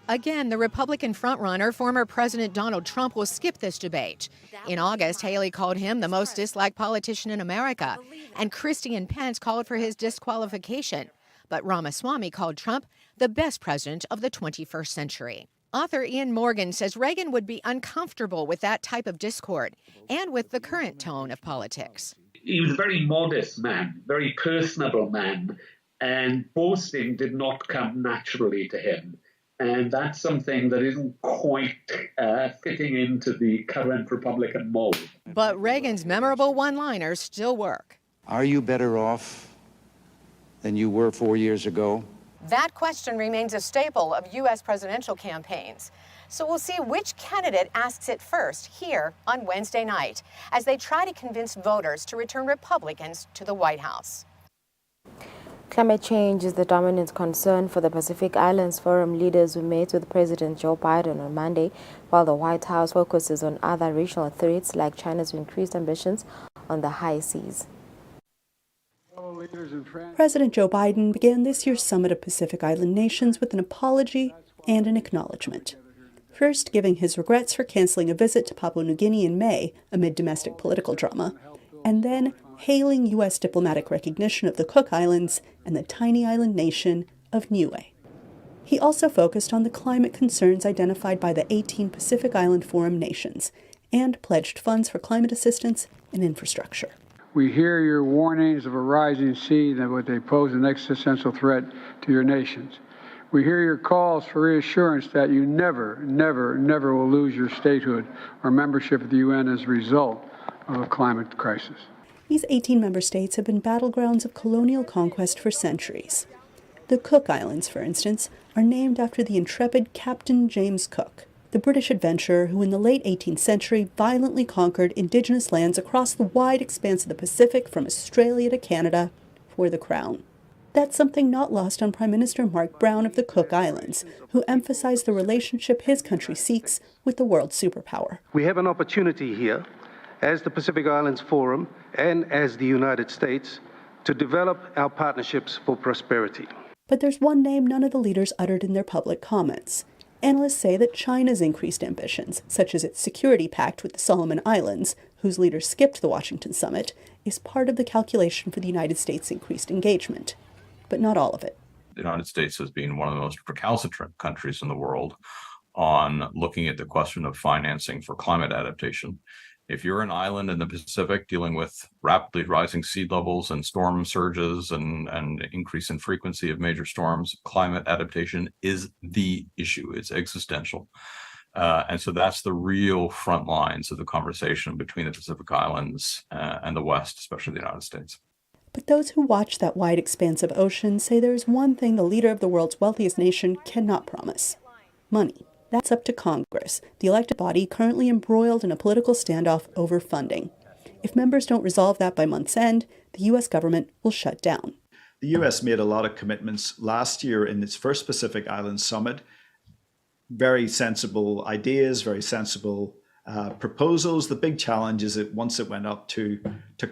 Again, the Republican frontrunner, former President Donald Trump, will skip this debate. In August, Haley called him the most disliked politician in America, and Christie and Pence called for his disqualification. But Ramaswamy called Trump the best president of the 21st century. Author Ian Morgan says Reagan would be uncomfortable with that type of discord and with the current tone of politics. He was a very modest man, very personable man, and boasting did not come naturally to him. And that's something that isn't quite fitting into the current Republican mold. But Reagan's memorable one-liners still work. Are you better off than you were 4 years ago? That question remains a staple of U.S. presidential campaigns. So we'll see which candidate asks it first here on Wednesday night as they try to convince voters to return Republicans to the White House. Climate change is the dominant concern for the Pacific Islands Forum leaders who met with President Joe Biden on Monday, while the White House focuses on other regional threats like China's increased ambitions on the high seas. President Joe Biden began this year's summit of Pacific Island nations with an apology and an acknowledgement. First, giving his regrets for canceling a visit to Papua New Guinea in May amid domestic political drama, and then hailing U.S. diplomatic recognition of the Cook Islands and the tiny island nation of Niue. He also focused on the climate concerns identified by the 18 Pacific Island Forum nations and pledged funds for climate assistance and infrastructure. We hear your warnings of a rising sea and that they pose an existential threat to your nations. We hear your calls for reassurance that you never, never, never will lose your statehood or membership of the UN as a result of a climate crisis. These 18 member states have been battlegrounds of colonial conquest for centuries. The Cook Islands, for instance, are named after the intrepid Captain James Cook, the British adventurer who in the late 18th century violently conquered indigenous lands across the wide expanse of the Pacific from Australia to Canada for the Crown. That's something not lost on Prime Minister Mark Brown of the Cook Islands, who emphasized the relationship his country seeks with the world superpower. We have an opportunity here, as the Pacific Islands Forum and as the United States, to develop our partnerships for prosperity. But there's one name none of the leaders uttered in their public comments. Analysts say that China's increased ambitions, such as its security pact with the Solomon Islands, whose leaders skipped the Washington summit, is part of the calculation for the United States' increased engagement. But not all of it. The United States has been one of the most recalcitrant countries in the world on looking at the question of financing for climate adaptation. If you're an island in the Pacific dealing with rapidly rising sea levels and storm surges and increase in frequency of major storms, climate adaptation is the issue. It's existential. And so that's the real front lines of the conversation between the Pacific Islands and the West, especially the United States. But those who watch that wide expanse of ocean say there's one thing the leader of the world's wealthiest nation cannot promise: money. That's up to Congress, the elected body currently embroiled in a political standoff over funding. If members don't resolve that by month's end, the U.S. government will shut down. The U.S. made a lot of commitments last year in its first Pacific Islands Summit. Very sensible ideas, very sensible proposals. The big challenge is that once it went up to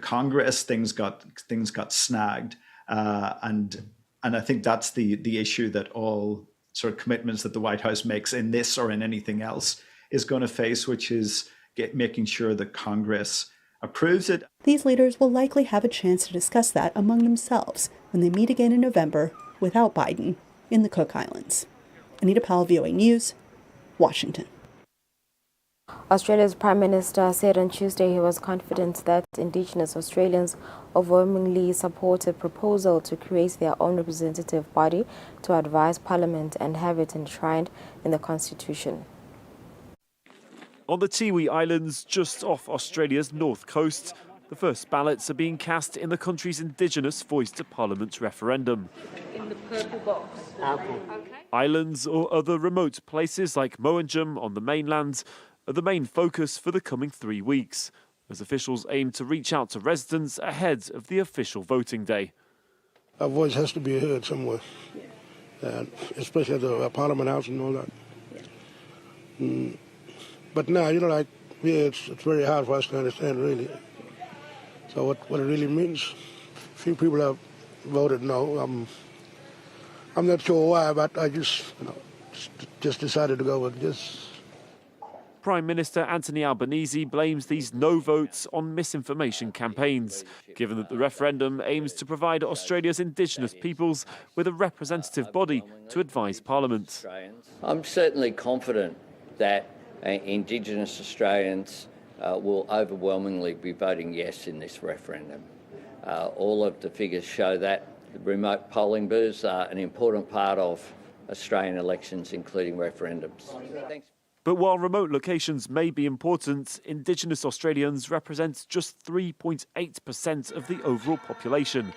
Congress, things got snagged, and I think that's the issue that all sort of commitments that the White House makes in this or in anything else is going to face, which is making sure that Congress approves it. These leaders will likely have a chance to discuss that among themselves when they meet again in November without Biden in the Cook Islands. Anita Powell, VOA News, Washington. Australia's Prime Minister said on Tuesday he was confident that indigenous Australians overwhelmingly support a proposal to create their own representative body to advise Parliament and have it enshrined in the Constitution. On the Tiwi Islands, just off Australia's north coast, the first ballots are being cast in the country's indigenous voice to Parliament referendum. In the purple box. Okay. Islands or other remote places like Moanjum on the mainland are the main focus for the coming 3 weeks, as officials aim to reach out to residents ahead of the official voting day. Our voice has to be heard somewhere, especially at the Parliament House and all that. But now, like here, it's very hard for us to understand, really. So what it really means, a few people have voted no. I'm not sure why, but I just decided to go with this. Prime Minister Anthony Albanese blames these no votes on misinformation campaigns, given that the referendum aims to provide Australia's indigenous peoples with a representative body to advise Parliament. I'm certainly confident that Indigenous Australians will overwhelmingly be voting yes in this referendum. All of the figures show that. Remote polling booths are an important part of Australian elections, including referendums. Thanks. But while remote locations may be important, Indigenous Australians represent just 3.8% of the overall population,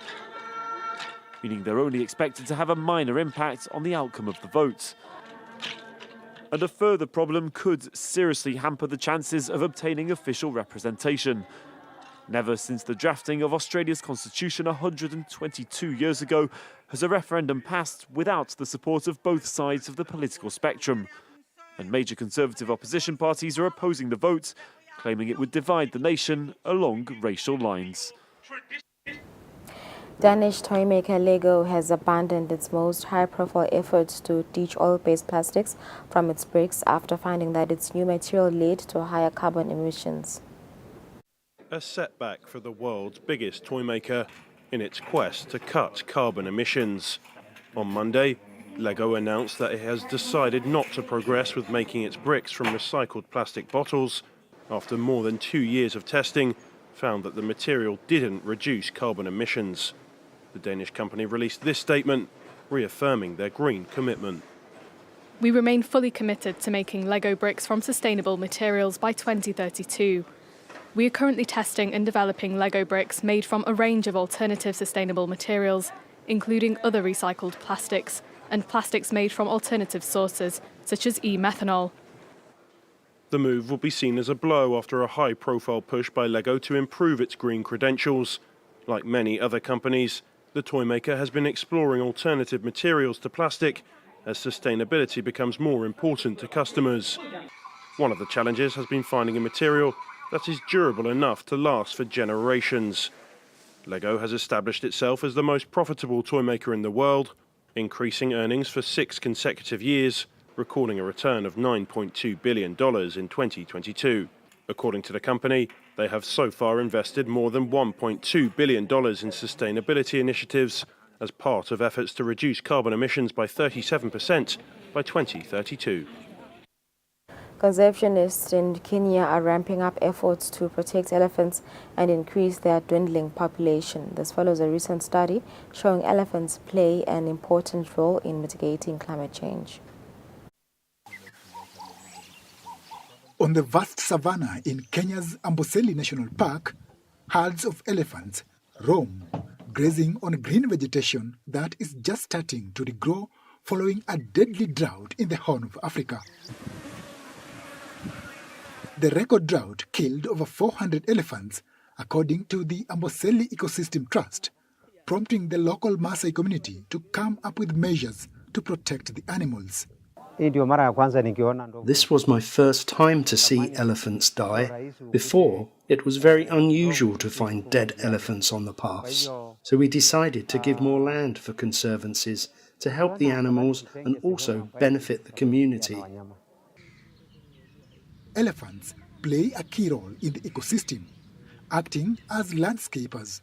meaning they're only expected to have a minor impact on the outcome of the vote. And a further problem could seriously hamper the chances of obtaining official representation. Never since the drafting of Australia's constitution 122 years ago has a referendum passed without the support of both sides of the political spectrum. And major conservative opposition parties are opposing the vote, claiming it would divide the nation along racial lines. Danish toymaker Lego has abandoned its most high-profile efforts to ditch oil-based plastics from its bricks after finding that its new material led to higher carbon emissions. A setback for the world's biggest toymaker in its quest to cut carbon emissions. On Monday, Lego announced that it has decided not to progress with making its bricks from recycled plastic bottles after more than 2 years of testing found that the material didn't reduce carbon emissions. The Danish company released this statement, reaffirming their green commitment. We remain fully committed to making Lego bricks from sustainable materials by 2032. We are currently testing and developing Lego bricks made from a range of alternative sustainable materials, including other recycled plastics and plastics made from alternative sources, such as e-methanol. The move will be seen as a blow after a high-profile push by Lego to improve its green credentials. Like many other companies, the toymaker has been exploring alternative materials to plastic as sustainability becomes more important to customers. One of the challenges has been finding a material that is durable enough to last for generations. Lego has established itself as the most profitable toymaker in the world, increasing earnings for 6 consecutive years, recording a return of $9.2 billion in 2022. According to the company, they have so far invested more than $1.2 billion in sustainability initiatives as part of efforts to reduce carbon emissions by 37% by 2032. Conservationists in Kenya are ramping up efforts to protect elephants and increase their dwindling population. This follows a recent study showing elephants play an important role in mitigating climate change. On the vast savanna in Kenya's Amboseli National Park, herds of elephants roam, grazing on green vegetation that is just starting to regrow following a deadly drought in the Horn of Africa. The record drought killed over 400 elephants, according to the Amboseli Ecosystem Trust, prompting the local Maasai community to come up with measures to protect the animals. This was my first time to see elephants die. Before, it was very unusual to find dead elephants on the paths. So we decided to give more land for conservancies to help the animals and also benefit the community. Elephants play a key role in the ecosystem, acting as landscapers.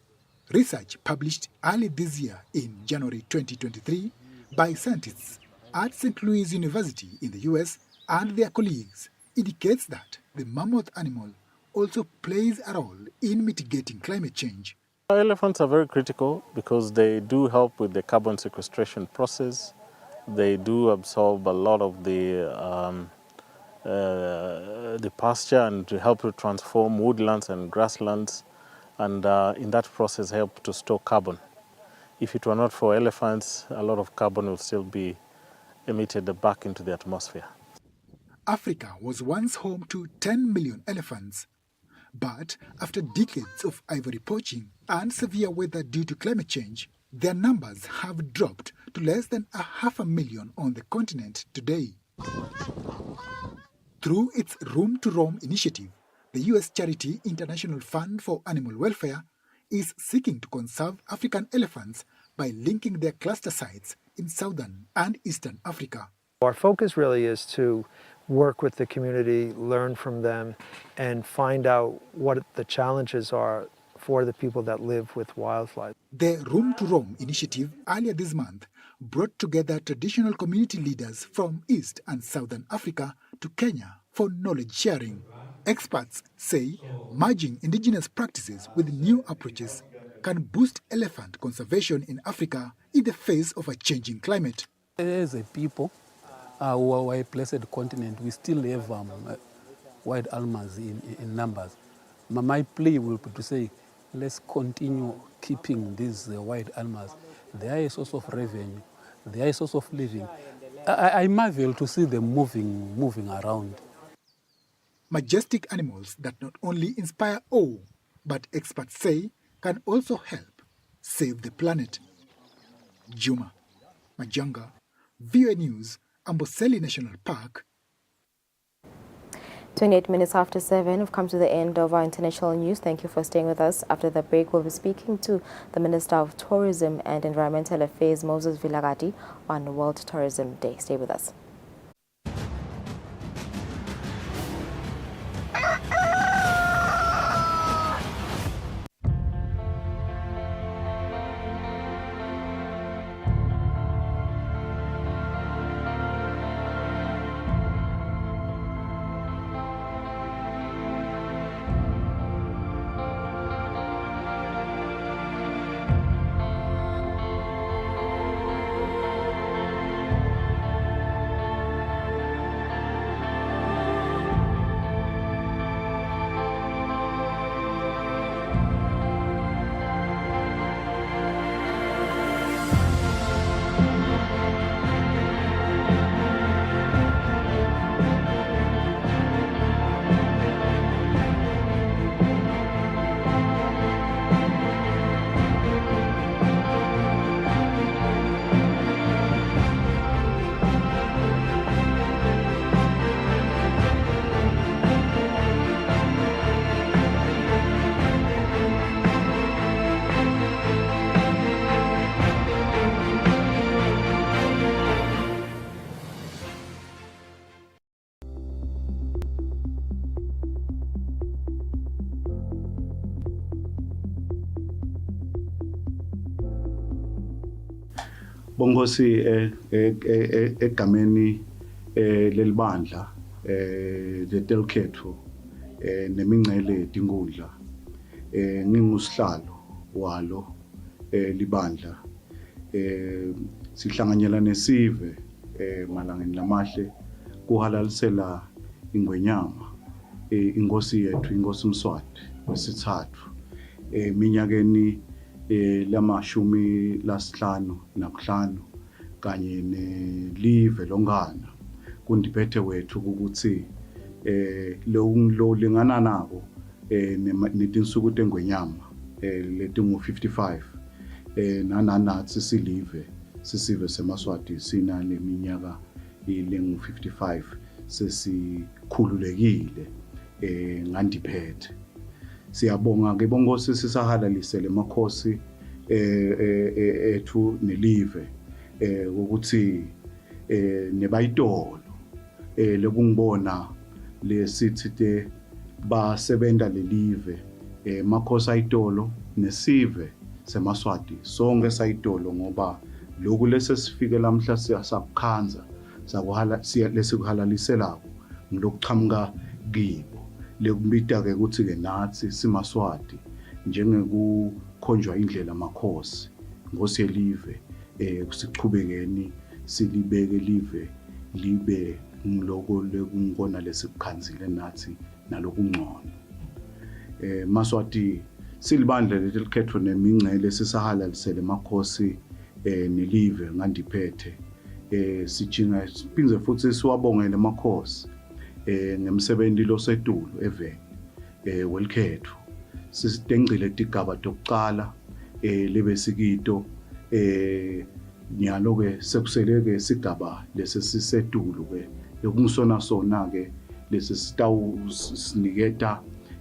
Research published early this year in January 2023 by scientists at St. Louis University in the US and their colleagues indicates that the mammoth animal also plays a role in mitigating climate change. Elephants are very critical because they do help with the carbon sequestration process. They do absorb a lot of the pasture and to help to transform woodlands and grasslands, and in that process help to store carbon. If it were not for elephants, a lot of carbon will still be emitted back into the atmosphere. Africa was once home to 10 million elephants. But after decades of ivory poaching and severe weather due to climate change, their numbers have dropped to less than 500,000 on the continent today. Through its Room to Roam initiative, the US charity International Fund for Animal Welfare is seeking to conserve African elephants by linking their cluster sites in southern and eastern Africa. Our focus really is to work with the community, learn from them, and find out what the challenges are for the people that live with wildlife. The Room to Roam initiative earlier this month brought together traditional community leaders from East and Southern Africa to Kenya for knowledge sharing. Experts say merging indigenous practices with new approaches can boost elephant conservation in Africa in the face of a changing climate. As a people, our blessed continent, we still have wild animals in numbers. My plea will be to say, let's continue keeping these wild animals. They are a source of revenue. They are a source of living. I marvel to see them moving around. Majestic animals that not only inspire awe, but experts say can also help save the planet. Juma Majanga, VOA News, Amboseli National Park. 28 minutes after 7, we've come to the end of our international news. Thank you for staying with us. After the break, we'll be speaking to the Minister of Tourism and Environmental Affairs, Moses Vilagati, on World Tourism Day. Stay with us. Bongosi egameni lelibandla letelkhetho nemingcele tingudla ngingusihlalo walo libandla sihlanganyela nesive malangeni lamahle kuhalalisela ingwenyama inkosi yethu inkosi Mswati wesithathu minyakeni lamashumi lasihlanu nakuhlanu kanye nelive longana kundiphethe wethu ukuthi lo lingana nabo netinsuku tengwenyama letingu 55 nananathi sisive seMaswati sina leminyaka ilengu 55 sesikhululekile ngandiphethe. Siyabonga ke bongosi sisahalalisele makhosi ethu nelive ukuthi nebayitolo lekungibona lesithite basebenta lelive Makhosi ayitolo nesive seMaswati sonke sayitolo ngoba lokhu lesesifike lamhla siyasakukhanza lesikuhalaliselako ngilokuchamuka kibo lekubita ke ukuthi ke nathi siMaswati njengekukhonjwa indlela makhosi Nkosi yelive sichubekeni silibeke live libe ngiloko lekungona lesikukhanzile nathi nalokungcono Maswati silibandla lelikhethwa nemingcele sisahalalisele makhosi nelive ngandiphethe sijinga siphinze futhi siwabongele makhosi ngemsebenzi losedulo eveni welikhetho sisidengcile tigaba tokuqala lebesikito nyalo ke sekuseleke sigaba lesesisedulo ke yokungisona sona ke lesisitawu siniketa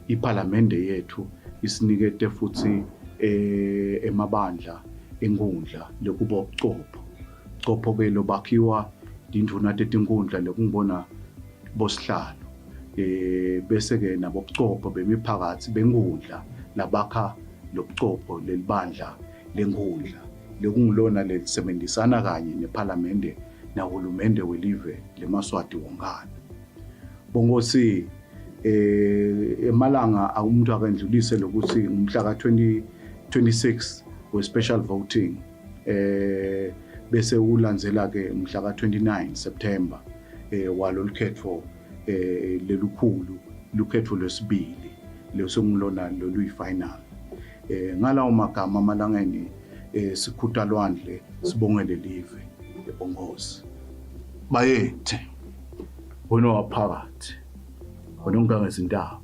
iparlamente yethu isinikete futhi emabandla enkundla lokuba ubuchopho ke lobakhiwa induna tetinkundla lekungibona bosihlalo bese ke nabo ubuchopho bemiphakathi benkundla labakha lobuchopho lelibandla lenkundla lekungilona lelisebenzisana kanye neparlamente nahulumende welive leMaswati wonkana bongosi emalanga umuntu akandlulise lokuthi umhla ka-26 we-special voting bese ulandzela ke umhla ka-29 September walolukhetho lelukhulu lukhetho lwesibili lesongilona loluyi-final ngalawo magama amalangeni sikhutha lwandle sibongele live ebongosi bayethe wona waphakathi wona ungangezindaba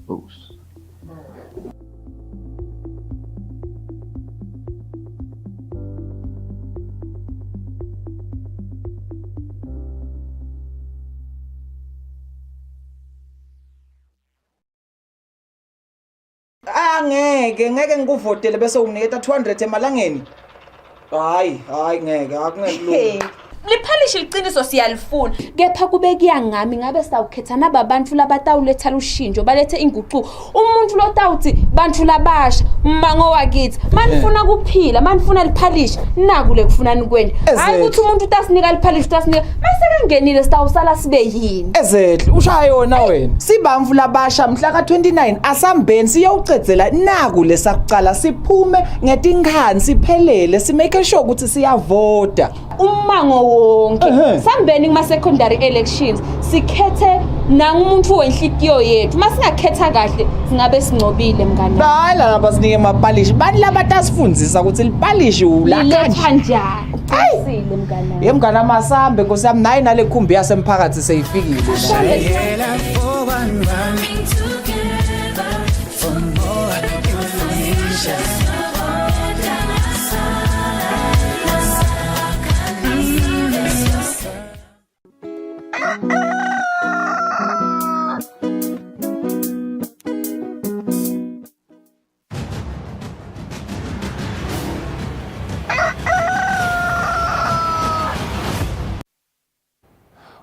Nkosi ngeke ngikuvotele bese uniketa 200 emalangeni hayi ngeke akungelula liphalishe iqiniso siyalifuna kepha kube kuyangami ngabe sawukhetha nababantu labatawuletha ushintsho balethe inguquko umuntu lotawuthi bantu labasha mango wakithi manifuna kuphila manifuna liphalishe nakule kufunani kweni hayi ukuthi umuntu utasinika liphalishe utasinika mase kangenile sitawusala sibe yini ezehle ushaya yona wena sibamvu labasha mhla ka29 asambeni siyowucedzela naku lesakucala siphume ngetinkhani siphelele simake sure ukuthi siyavota umango wonke sambeni kuma secondary elections sikhethe nangumuntu wenhlitiyo yethu masingakhetha kahle singabe singcobile mngani hayi laba sinike amapalishi bani labatasifundisa ukuthi lipalishi uletha njani ayisile mngani yemngani amasambe nkosiyami nayi nale khumbi yasemphakathi seyifikile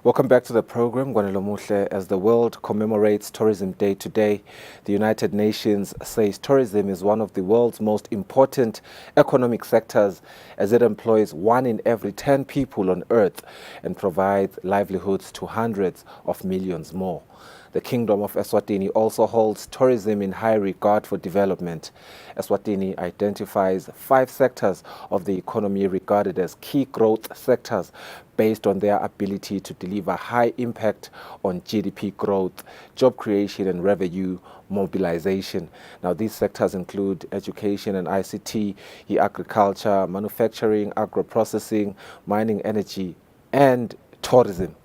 Welcome back to the program, Gwanelo Muhle. As the world commemorates Tourism Day today, the United Nations says tourism is one of the world's most important economic sectors as it employs 1 in every 10 people on Earth and provides livelihoods to hundreds of millions more. The Kingdom of Eswatini also holds tourism in high regard for development. Eswatini identifies 5 sectors of the economy regarded as key growth sectors based on their ability to deliver high impact on GDP growth, job creation and revenue mobilization. Now these sectors include education and ICT, agriculture, manufacturing, agro-processing, mining, energy and tourism.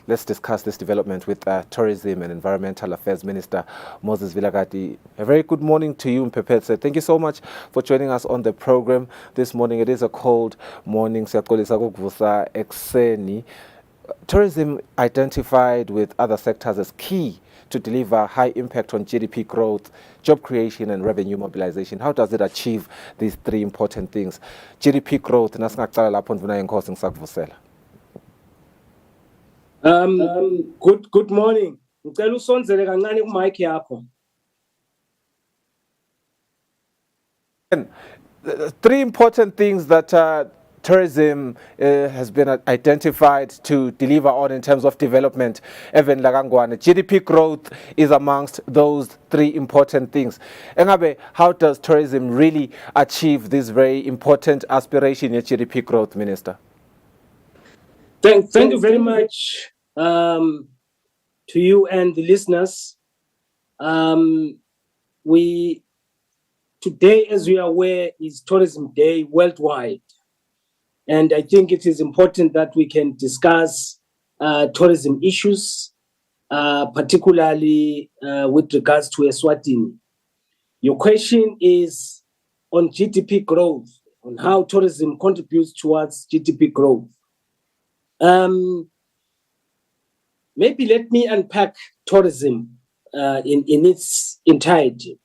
Let's discuss this development with Tourism and Environmental Affairs Minister Moses Vilakazi. A very good morning to you, Mpepetse. Thank you so much for joining us on the program this morning. It is a cold morning. Tourism identified with other sectors as key to deliver high impact on GDP growth, job creation and revenue mobilization. How does it achieve these 3 important things? GDP growth, Good morning. Ngicela usonzele kancane ku mic yakho. And three important things that tourism has been identified to deliver on in terms of development. Even Lagangwane, GDP growth is amongst those three important things. Engabe, how does tourism really achieve this very important aspiration in GDP growth, Minister? Thank you very much to you and the listeners. Today, as we are aware, is Tourism Day worldwide. And I think it is important that we can discuss tourism issues, particularly with regards to Eswatini. Your question is on GDP growth, on how tourism contributes towards GDP growth. Maybe let me unpack tourism in its entirety.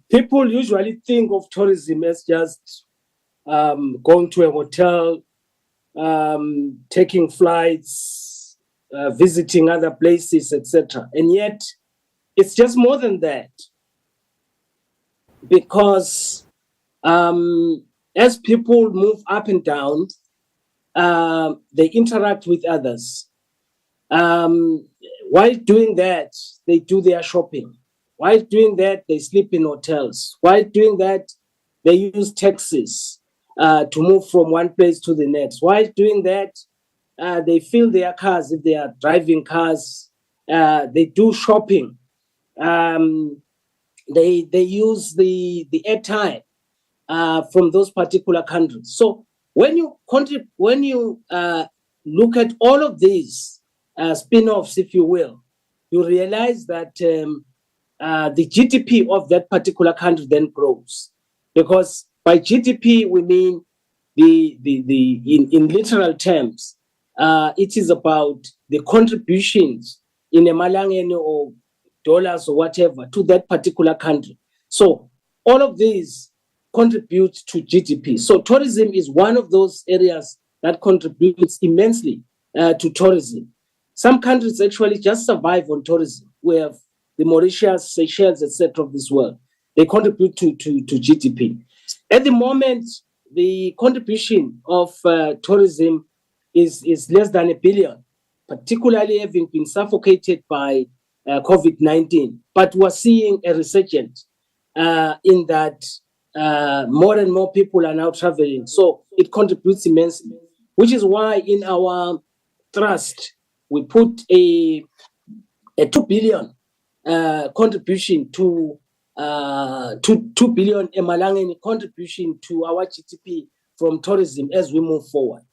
People usually think of tourism as just going to a hotel, taking flights, visiting other places, etc. And yet, it's just more than that. Because as people move up and down, they interact with others. While doing that, they do their shopping. While doing that, they sleep in hotels. While doing that, they use taxis to move from one place to the next. While doing that, they fill their cars if they are driving cars. They do shopping. They use the airtime from those particular countries. So when you look at all of these spin-offs, if you will, you realize that the GDP of that particular country then grows, because by GDP we mean in literal terms, it is about the contributions in a malangeni or dollars or whatever to that particular country. So all of these contribute to GDP. So tourism is one of those areas that contributes immensely to tourism. Some countries actually just survive on tourism. We have the Mauritius, Seychelles, etc. of this world. They contribute to GDP. At the moment, the contribution of tourism is less than $1 billion, particularly having been suffocated by COVID-19. But we're seeing a resurgence in that more and more people are now traveling. So it contributes immensely, which is why in our trust, we put a $2 billion contribution to 2 billion emalangeni contribution to our GDP from tourism as we move forward.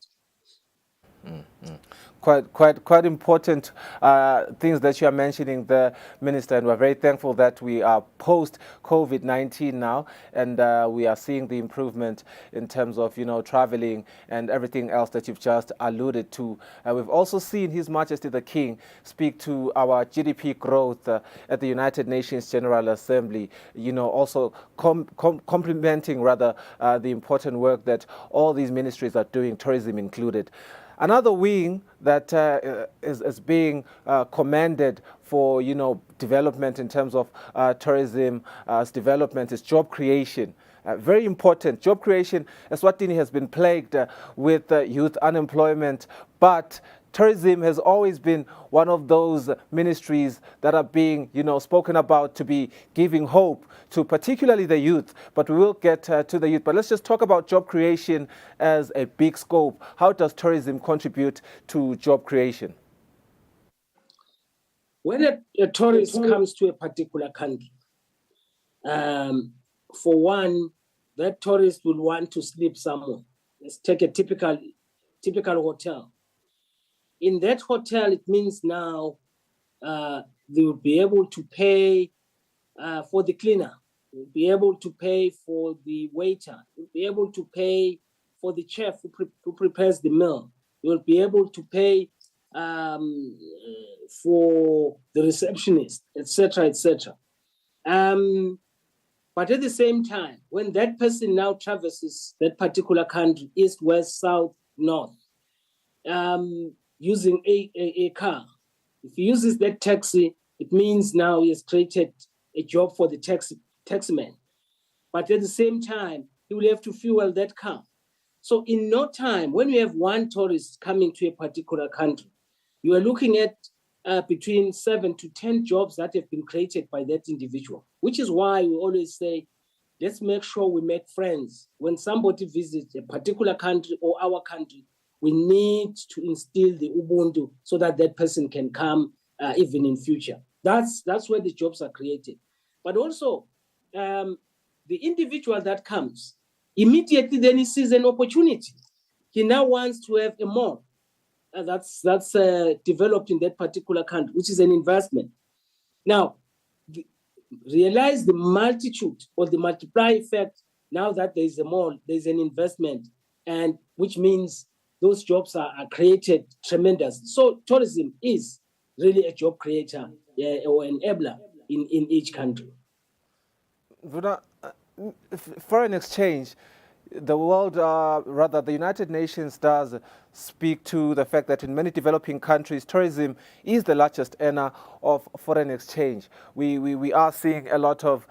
Quite important things that you are mentioning there, Minister, and we're very thankful that we are post-COVID-19 now, and we are seeing the improvement in terms of, traveling and everything else that you've just alluded to. We've also seen His Majesty the King speak to our GDP growth at the United Nations General Assembly, also complimenting rather the important work that all these ministries are doing, tourism included. Another wing that is being commended for, development in terms of tourism development is job creation. Very important. Job creation. Eswatini has been plagued with youth unemployment, but tourism has always been one of those ministries that are being, spoken about to be giving hope to particularly the youth. But we will get to the youth. But let's just talk about job creation as a big scope. How does tourism contribute to job creation? When a tourist comes to a particular country, for one, that tourist will want to sleep somewhere. Let's take a typical hotel. In that hotel, it means now they will be able to pay for the cleaner, they'll be able to pay for the waiter, they'll be able to pay for the chef who prepares the meal, they'll be able to pay for the receptionist, etc., etc. But at the same time, when that person now traverses that particular country, east, west, south, north, using a car, if he uses that taxi, it means now he has created a job for the taximan. but at the same time, he will have to fuel that car. So in no time, when you have one tourist coming to a particular country, you are looking at between 7 to 10 jobs that have been created by that individual, which is why we always say, let's make sure we make friends. When somebody visits a particular country or our country, we need to instill the Ubuntu so that that person can come even in future. That's where the jobs are created. But also, the individual that comes, immediately then he sees an opportunity. He now wants to have a mall that's developed in that particular country, which is an investment. Now, realize the multitude or the multiply effect. Now that there is a mall, there's an investment, and which means those jobs are created tremendous. So tourism is really a job creator or enabler in each country. Vuna, foreign exchange, the world, rather the United Nations does speak to the fact that in many developing countries, tourism is the largest earner of foreign exchange. We are seeing a lot of,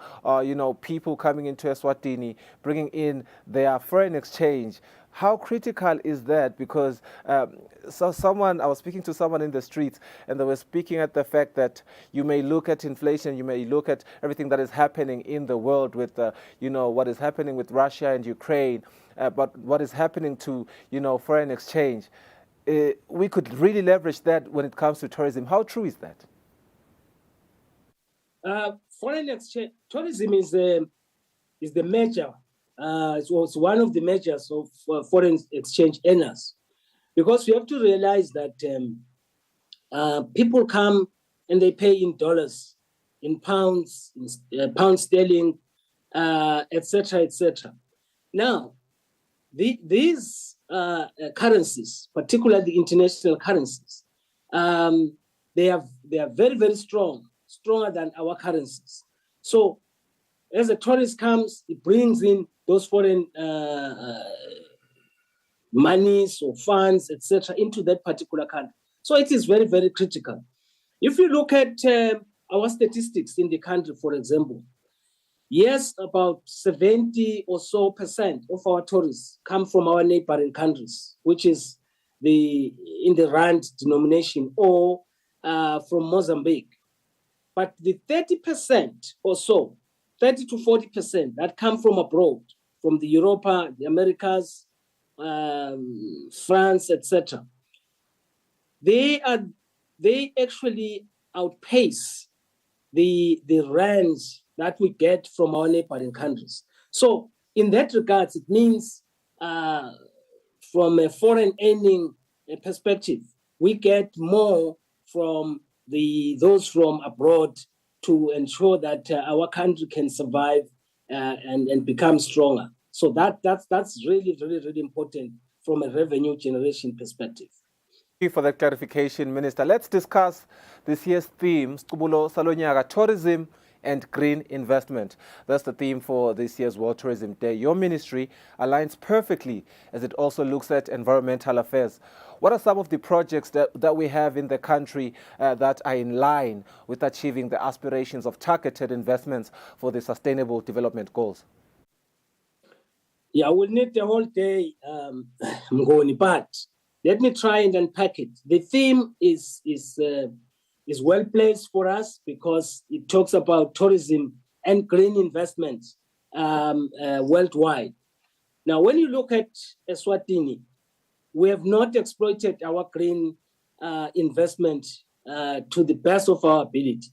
people coming into Eswatini, bringing in their foreign exchange. How critical is that? Because I was speaking to someone in the streets, and they were speaking at the fact that you may look at inflation, you may look at everything that is happening in the world with, what is happening with Russia and Ukraine, but what is happening to, foreign exchange. We could really leverage that when it comes to tourism. How true is that? Foreign exchange, tourism is the major. It was one of the measures of foreign exchange earners, because we have to realize that people come and they pay in dollars, in pounds, in pound sterling, etc., etc. Now, these currencies, particularly the international currencies, they are very, very strong, stronger than our currencies. So, as a tourist comes, it brings in those foreign monies or funds, etc., into that particular country. So it is very, very critical. If you look at our statistics in the country, for example, yes, about 70% or so of our tourists come from our neighboring countries, which is in the rand denomination, or from Mozambique. But the 30% or so, 30 to 40% that come from abroad, from the Europa, the Americas, France, etc., they actually outpace the rands that we get from our neighboring countries. So in that regard, it means from a foreign earning perspective, we get more from those from abroad to ensure that our country can survive and become stronger. So that's really, really, really important from a revenue generation perspective. Thank you for that clarification, Minister. Let's discuss this year's theme, Skubulo Salonyaga, tourism and green investment. That's the theme for this year's World Tourism Day. Your ministry aligns perfectly as it also looks at environmental affairs. What are some of the projects that we have in the country that are in line with achieving the aspirations of targeted investments for the Sustainable Development Goals? Yeah, we'll need the whole day, but let me try and unpack it. The theme is well placed for us because it talks about tourism and green investments worldwide. Now, when you look at Eswatini, we have not exploited our green investment to the best of our ability.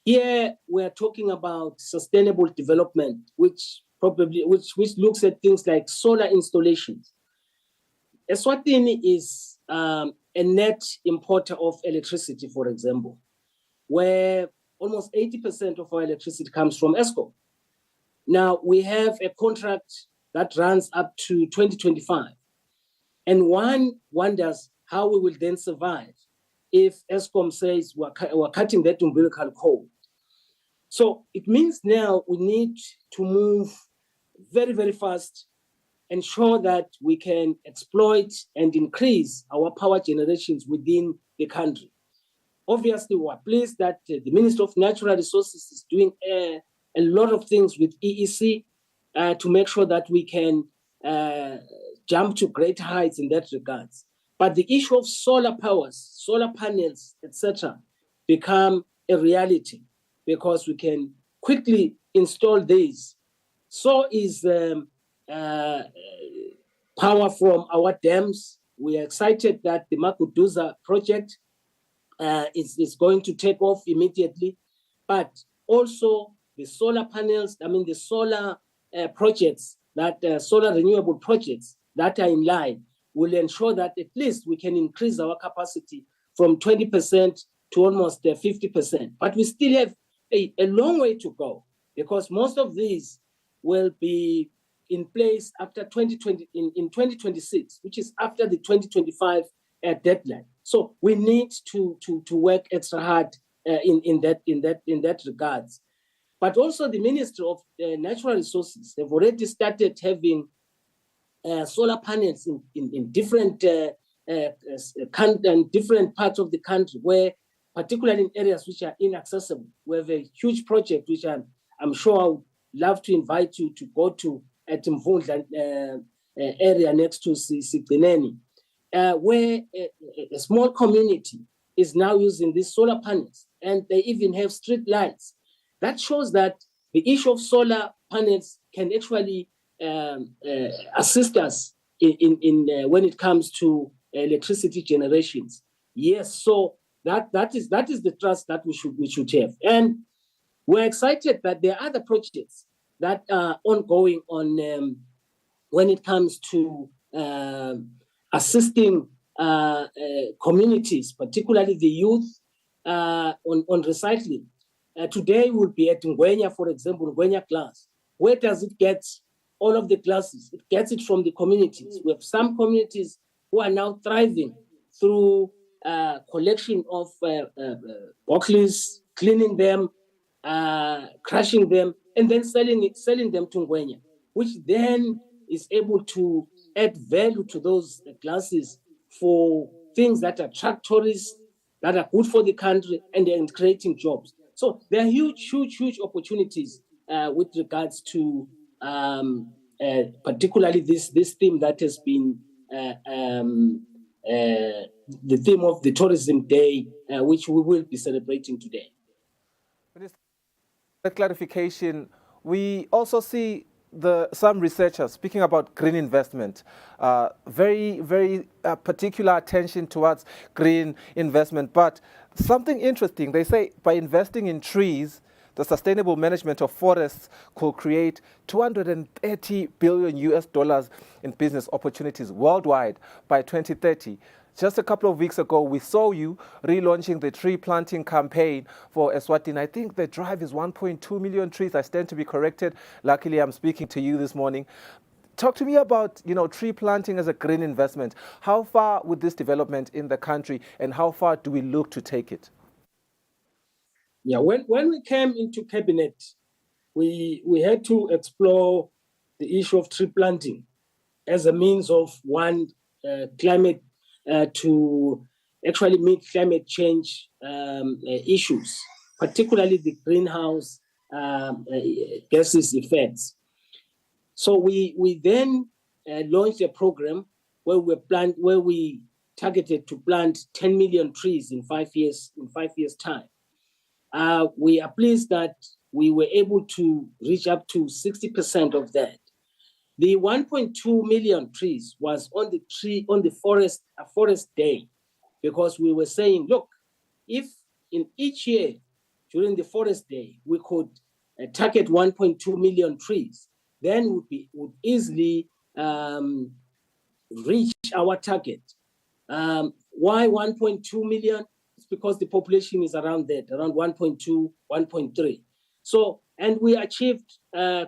Here, we are talking about sustainable development, which looks at things like solar installations. Eswatini is a net importer of electricity, for example, where almost 80% of our electricity comes from Eskom. Now, we have a contract that runs up to 2025. And one wonders how we will then survive if Eskom says we're cutting that umbilical cord. So it means now we need to move very, very fast, ensure that we can exploit and increase our power generations within the country. Obviously, we are pleased that the Minister of Natural Resources is doing a lot of things with EEC to make sure that we can jump to great heights in that regards. But the issue of solar powers, solar panels, etc., become a reality because we can quickly install these. So is power from our dams. We are excited that the Makuduza project is going to take off immediately, but also the solar panels, the solar projects, solar renewable projects that are in line will ensure that at least we can increase our capacity from 20% to almost 50%. But we still have a long way to go because most of these will be in place after 2020 in 2026, which is after the 2025 deadline. So we need to work extra hard in that regards. But also the Ministry of Natural Resources have already started having solar panels in different different parts of the country, where particularly in areas which are inaccessible. We have a huge project which I'm sure I would love to invite you to go to at Mvundla area next to Sigcineni, where a small community is now using these solar panels, and they even have street lights. That shows that the issue of solar panels can actually assist us in when it comes to electricity generations. Yes, so that is the trust that we should have, and we're excited that there are other projects that are ongoing on when it comes to assisting communities, particularly the youth, on recycling. Today we'll be at Ngwenya, for example, Ngwenya glass. Where does it get all of the glasses? It gets it from the communities. We have some communities who are now thriving through collection of bottles, cleaning them, crushing them, and then selling them to Ngwenya, which then is able to add value to those glasses for things that attract tourists, that are good for the country, and creating jobs. So there are huge opportunities with regards to particularly this theme that has been the theme of the Tourism Day, which we will be celebrating today. A clarification, we also see some researchers speaking about green investment, very particular attention towards green investment. But something interesting, they say by investing in trees, the sustainable management of forests could create $230 billion in business opportunities worldwide by 2030. Just a couple of weeks ago, we saw you relaunching the tree planting campaign for Eswatini. I think the drive is 1.2 million trees. I stand to be corrected. Luckily, I'm speaking to you this morning. Talk to me about, tree planting as a green investment. How far with this development in the country, and how far do we look to take it? Yeah, when we came into cabinet, we had to explore the issue of tree planting as a means of climate to actually meet climate change issues, particularly the greenhouse gases effects. So we then launched a program where we targeted to plant 10 million trees in 5 years time. We are pleased that we were able to reach up to 60% of that. The 1.2 million trees was on the forest day, because we were saying, look, if in each year during the forest day we could target 1.2 million trees, then would easily reach our target. Why 1.2 million? It's because the population is around 1.2, 1.3. So, and we achieved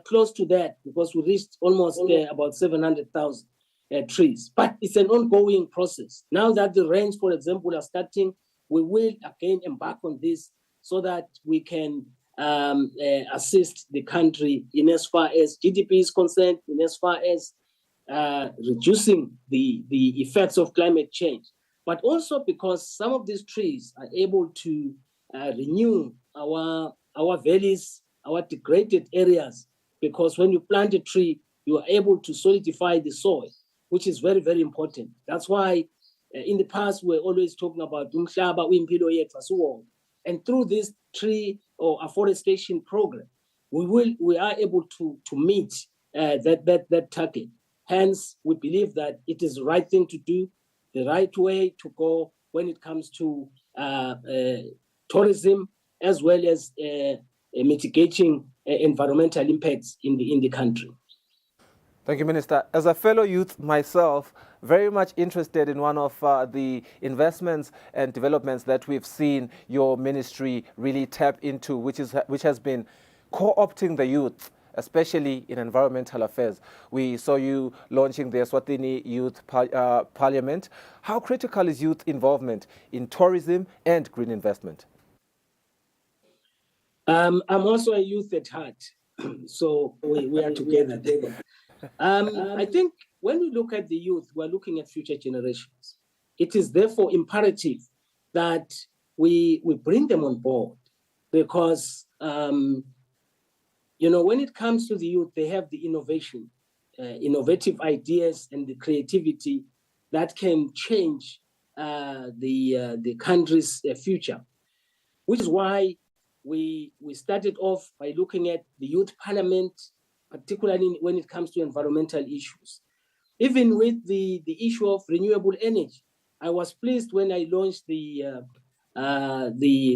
close to that, because we reached almost about 700,000 trees. But it's an ongoing process. Now that the rains, for example, are starting, we will again embark on this so that we can assist the country in as far as GDP is concerned, in as far as reducing the effects of climate change. But also because some of these trees are able to renew our valleys, our degraded areas, because when you plant a tree, you are able to solidify the soil, which is very, very important. That's why in the past, we're always talking about umhlaba uyimpilo yethu asiwonke. And through this tree or afforestation program, we are able to meet that target. Hence, we believe that it is the right thing to do, the right way to go when it comes to tourism, as well as mitigating environmental impacts in the country. Thank you, Minister. As a fellow youth myself, very much interested in one of the investments and developments that we've seen your ministry really tap into, which has been co-opting the youth, especially in environmental affairs. We saw you launching the Eswatini Youth Parliament. How critical is youth involvement in tourism and green investment? I'm also a youth at heart, so we are together there. I think when we look at the youth, we're looking at future generations. It is therefore imperative that we bring them on board, because when it comes to the youth, they have the innovative ideas and the creativity that can change the country's future, which is why we started off by looking at the youth parliament, particularly when it comes to environmental issues. Even with the issue of renewable energy, I was pleased when I launched the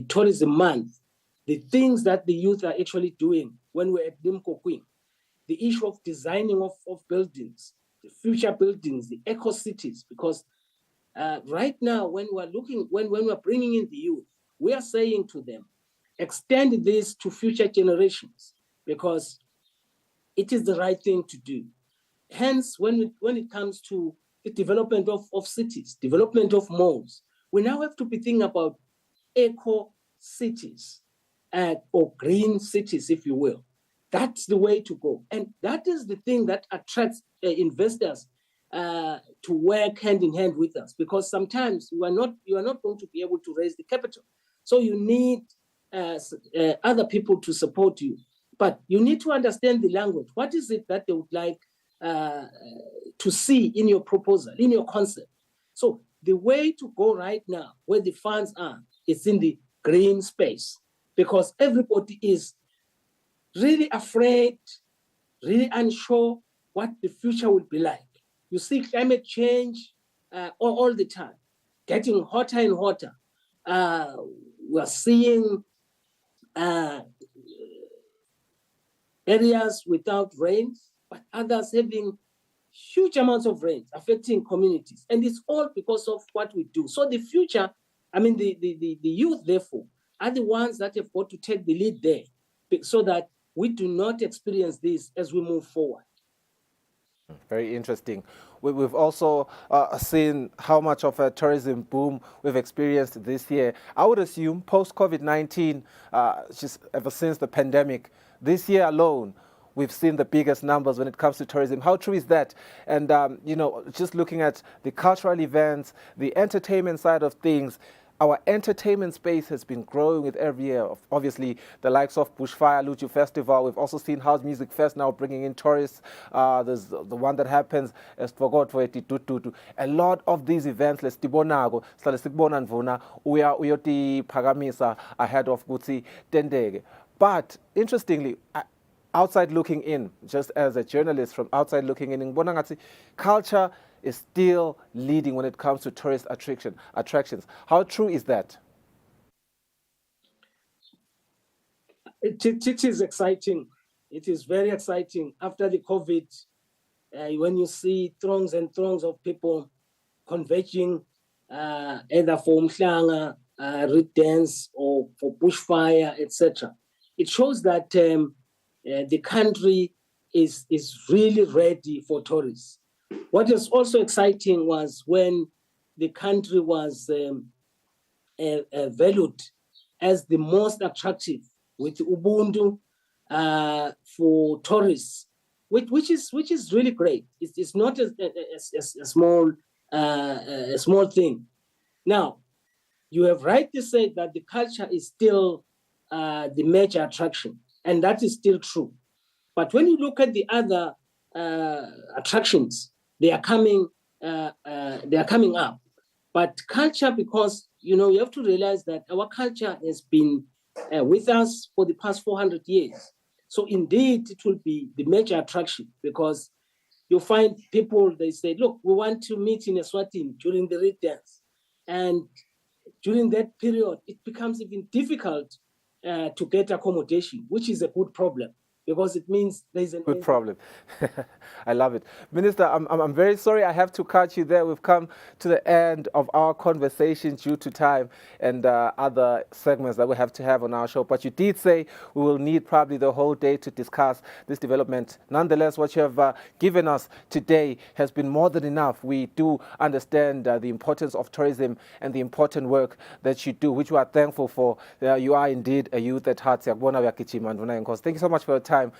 tourism month, the things that the youth are actually doing when we're at Limkokwing, the issue of designing of buildings, the future buildings, the eco-cities, because right now when we're bringing in the youth, we are saying to them, extend this to future generations, because it is the right thing to do. Hence, when it comes to the development of cities, development of malls, we now have to be thinking about eco-cities or green cities, if you will. That's the way to go. And that is the thing that attracts investors to work hand in hand with us, because sometimes you are not going to be able to raise the capital. So you need other people to support you. But you need to understand the language. What is it that they would like to see in your proposal, in your concept? So the way to go right now, where the funds are, is in the green space, because everybody is really afraid, really unsure what the future will be like. You see climate change all the time, getting hotter and hotter. We're seeing areas without rains, but others having huge amounts of rain affecting communities. And it's all because of what we do. So the future, the youth, therefore, are the ones that have got to take the lead there, so that we do not experience this as we move forward. Very interesting. We've also seen how much of a tourism boom we've experienced this year. I would assume post-COVID-19, just ever since the pandemic, this year alone, we've seen the biggest numbers when it comes to tourism. How true is that? And, just looking at the cultural events, the entertainment side of things, our entertainment space has been growing with every year. Obviously, the likes of Bushfire, Luchu Festival. We've also seen House Music Fest now bringing in tourists. There's the one that happens as forgot for it. A lot of these events, let's tibonago, stalastikbona nvuna, uyoti pagamisa ahead of Gutsi Tendege. But interestingly, outside looking in, just as a journalist from outside looking in, culture is still leading when it comes to tourist attractions. How true is that? It is exciting. It is very exciting. After the COVID, when you see throngs and throngs of people converging either for umhlanga, reed dance, or for bushfire, etc., it shows that the country is really ready for tourists. What is also exciting was when the country was valued as the most attractive with Ubuntu for tourists, which is really great. It's not a small thing. Now, you have rightly said that the culture is still the major attraction, and that is still true. But when you look at the other attractions, they are coming up. But culture, because you have to realize that our culture has been with us for the past 400 years. So indeed, it will be the major attraction, because you find people, they say, look, we want to meet in Eswatini during the reed dance. And during that period, it becomes even difficult to get accommodation, which is a good problem, because it means there's a good problem. I love it. Minister, I'm very sorry I have to cut you there. We've come to the end of our conversation due to time and other segments that we have to have on our show. But you did say we will need probably the whole day to discuss this development. Nonetheless, what you have given us today has been more than enough. We do understand the importance of tourism and the important work that you do, which we are thankful for. You are indeed a youth at heart. Thank you so much for your time. Ibandla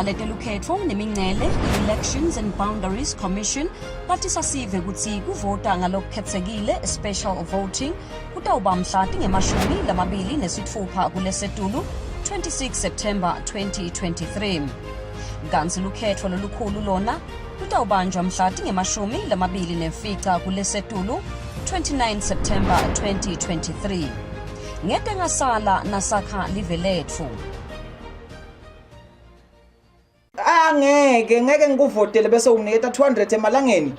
letelukhetfo nemingcele Elections and Boundaries Commission bathi sasive kutsi kuvota ngalokukhetsekile special voting kutawuba mhla tingemashumi-26 kuLesetulu 26 September 2023. Kanti lukhetfo lolukhulu lona lutawubanjwa mhla tingemashumi-29 kuLesetulu 29 September 2023. Ngete ngasala nasakha live letfu. Ngeke ngikuvotele bese unginiketa 200 emalangeni.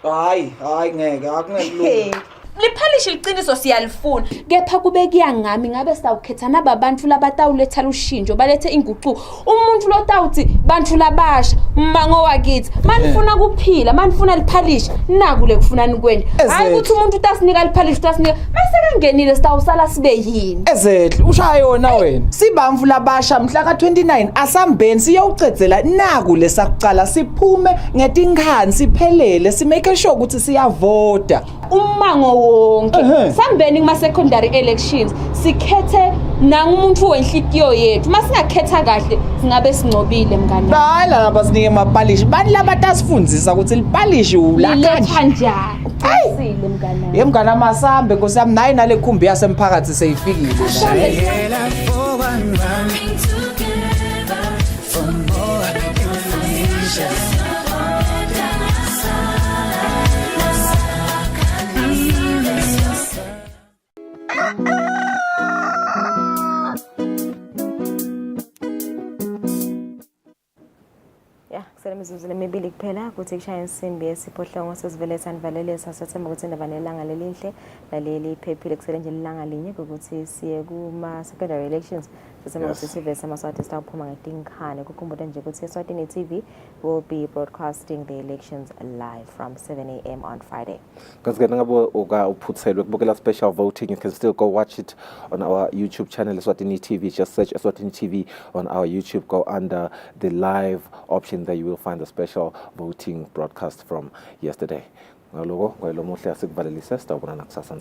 Hayi ngeke akungelula. Liphalishe iqiniso siyalifuna kepha kube kuyangami ngabe sitawukhetha nabantu labatawuletha lushinjo balethe inguquko umuntu lotawuthi bantu labasha mango wakithi manifuna kuphila manifuna liphalishe naku lekufuna kwenye hayi ukuthi umuntu utasinika liphalishe utasinika masekangenile sitawusala sibe yini ezehle ushaya yona wena sibamvu labasha mhla ka29 asambeni siyowucedzela naku lesakuqala siphume ngetinkhani siphelele simake sure ukuthi siyavota umango wonke sambeni kuma secondary elections sikhethe nangumuntu wenhlitiyo yethu masingakhetha kahle singabe singcobile mngani hayi laba sinike amapalishi bani labatasifundisa ukuthi lipalishi uletha njani uqisile mngani yemngani amasambe nkosiyami nayi nale khumbi yasemphakathi seyifikile Mizuzu lemibili kuphela kuthi kushaya insimbi yesiphohlongo sesivele sanvalele sasathemba ukuthi indaba nelanga lelihle laleli iphephile kusele nje ilanga linye ukuthi siye kuma secondary elections sesema ukuthi sive samaswati sitawuphuma ngetinkhane kukhumbuta nje ukuthi Eswatini TV will be broadcasting the elections live from 7 a.m. on Friday. Because ngabo uphuthelwe kubukela special voting, you can still go watch it on our YouTube channel Eswatini TV. Just search Eswatini TV on our YouTube, go under the live option there, you will find the special voting broadcast from yesterday. Ngalogo ngalomuhle asikuvalelisa sitawubona nakusasa.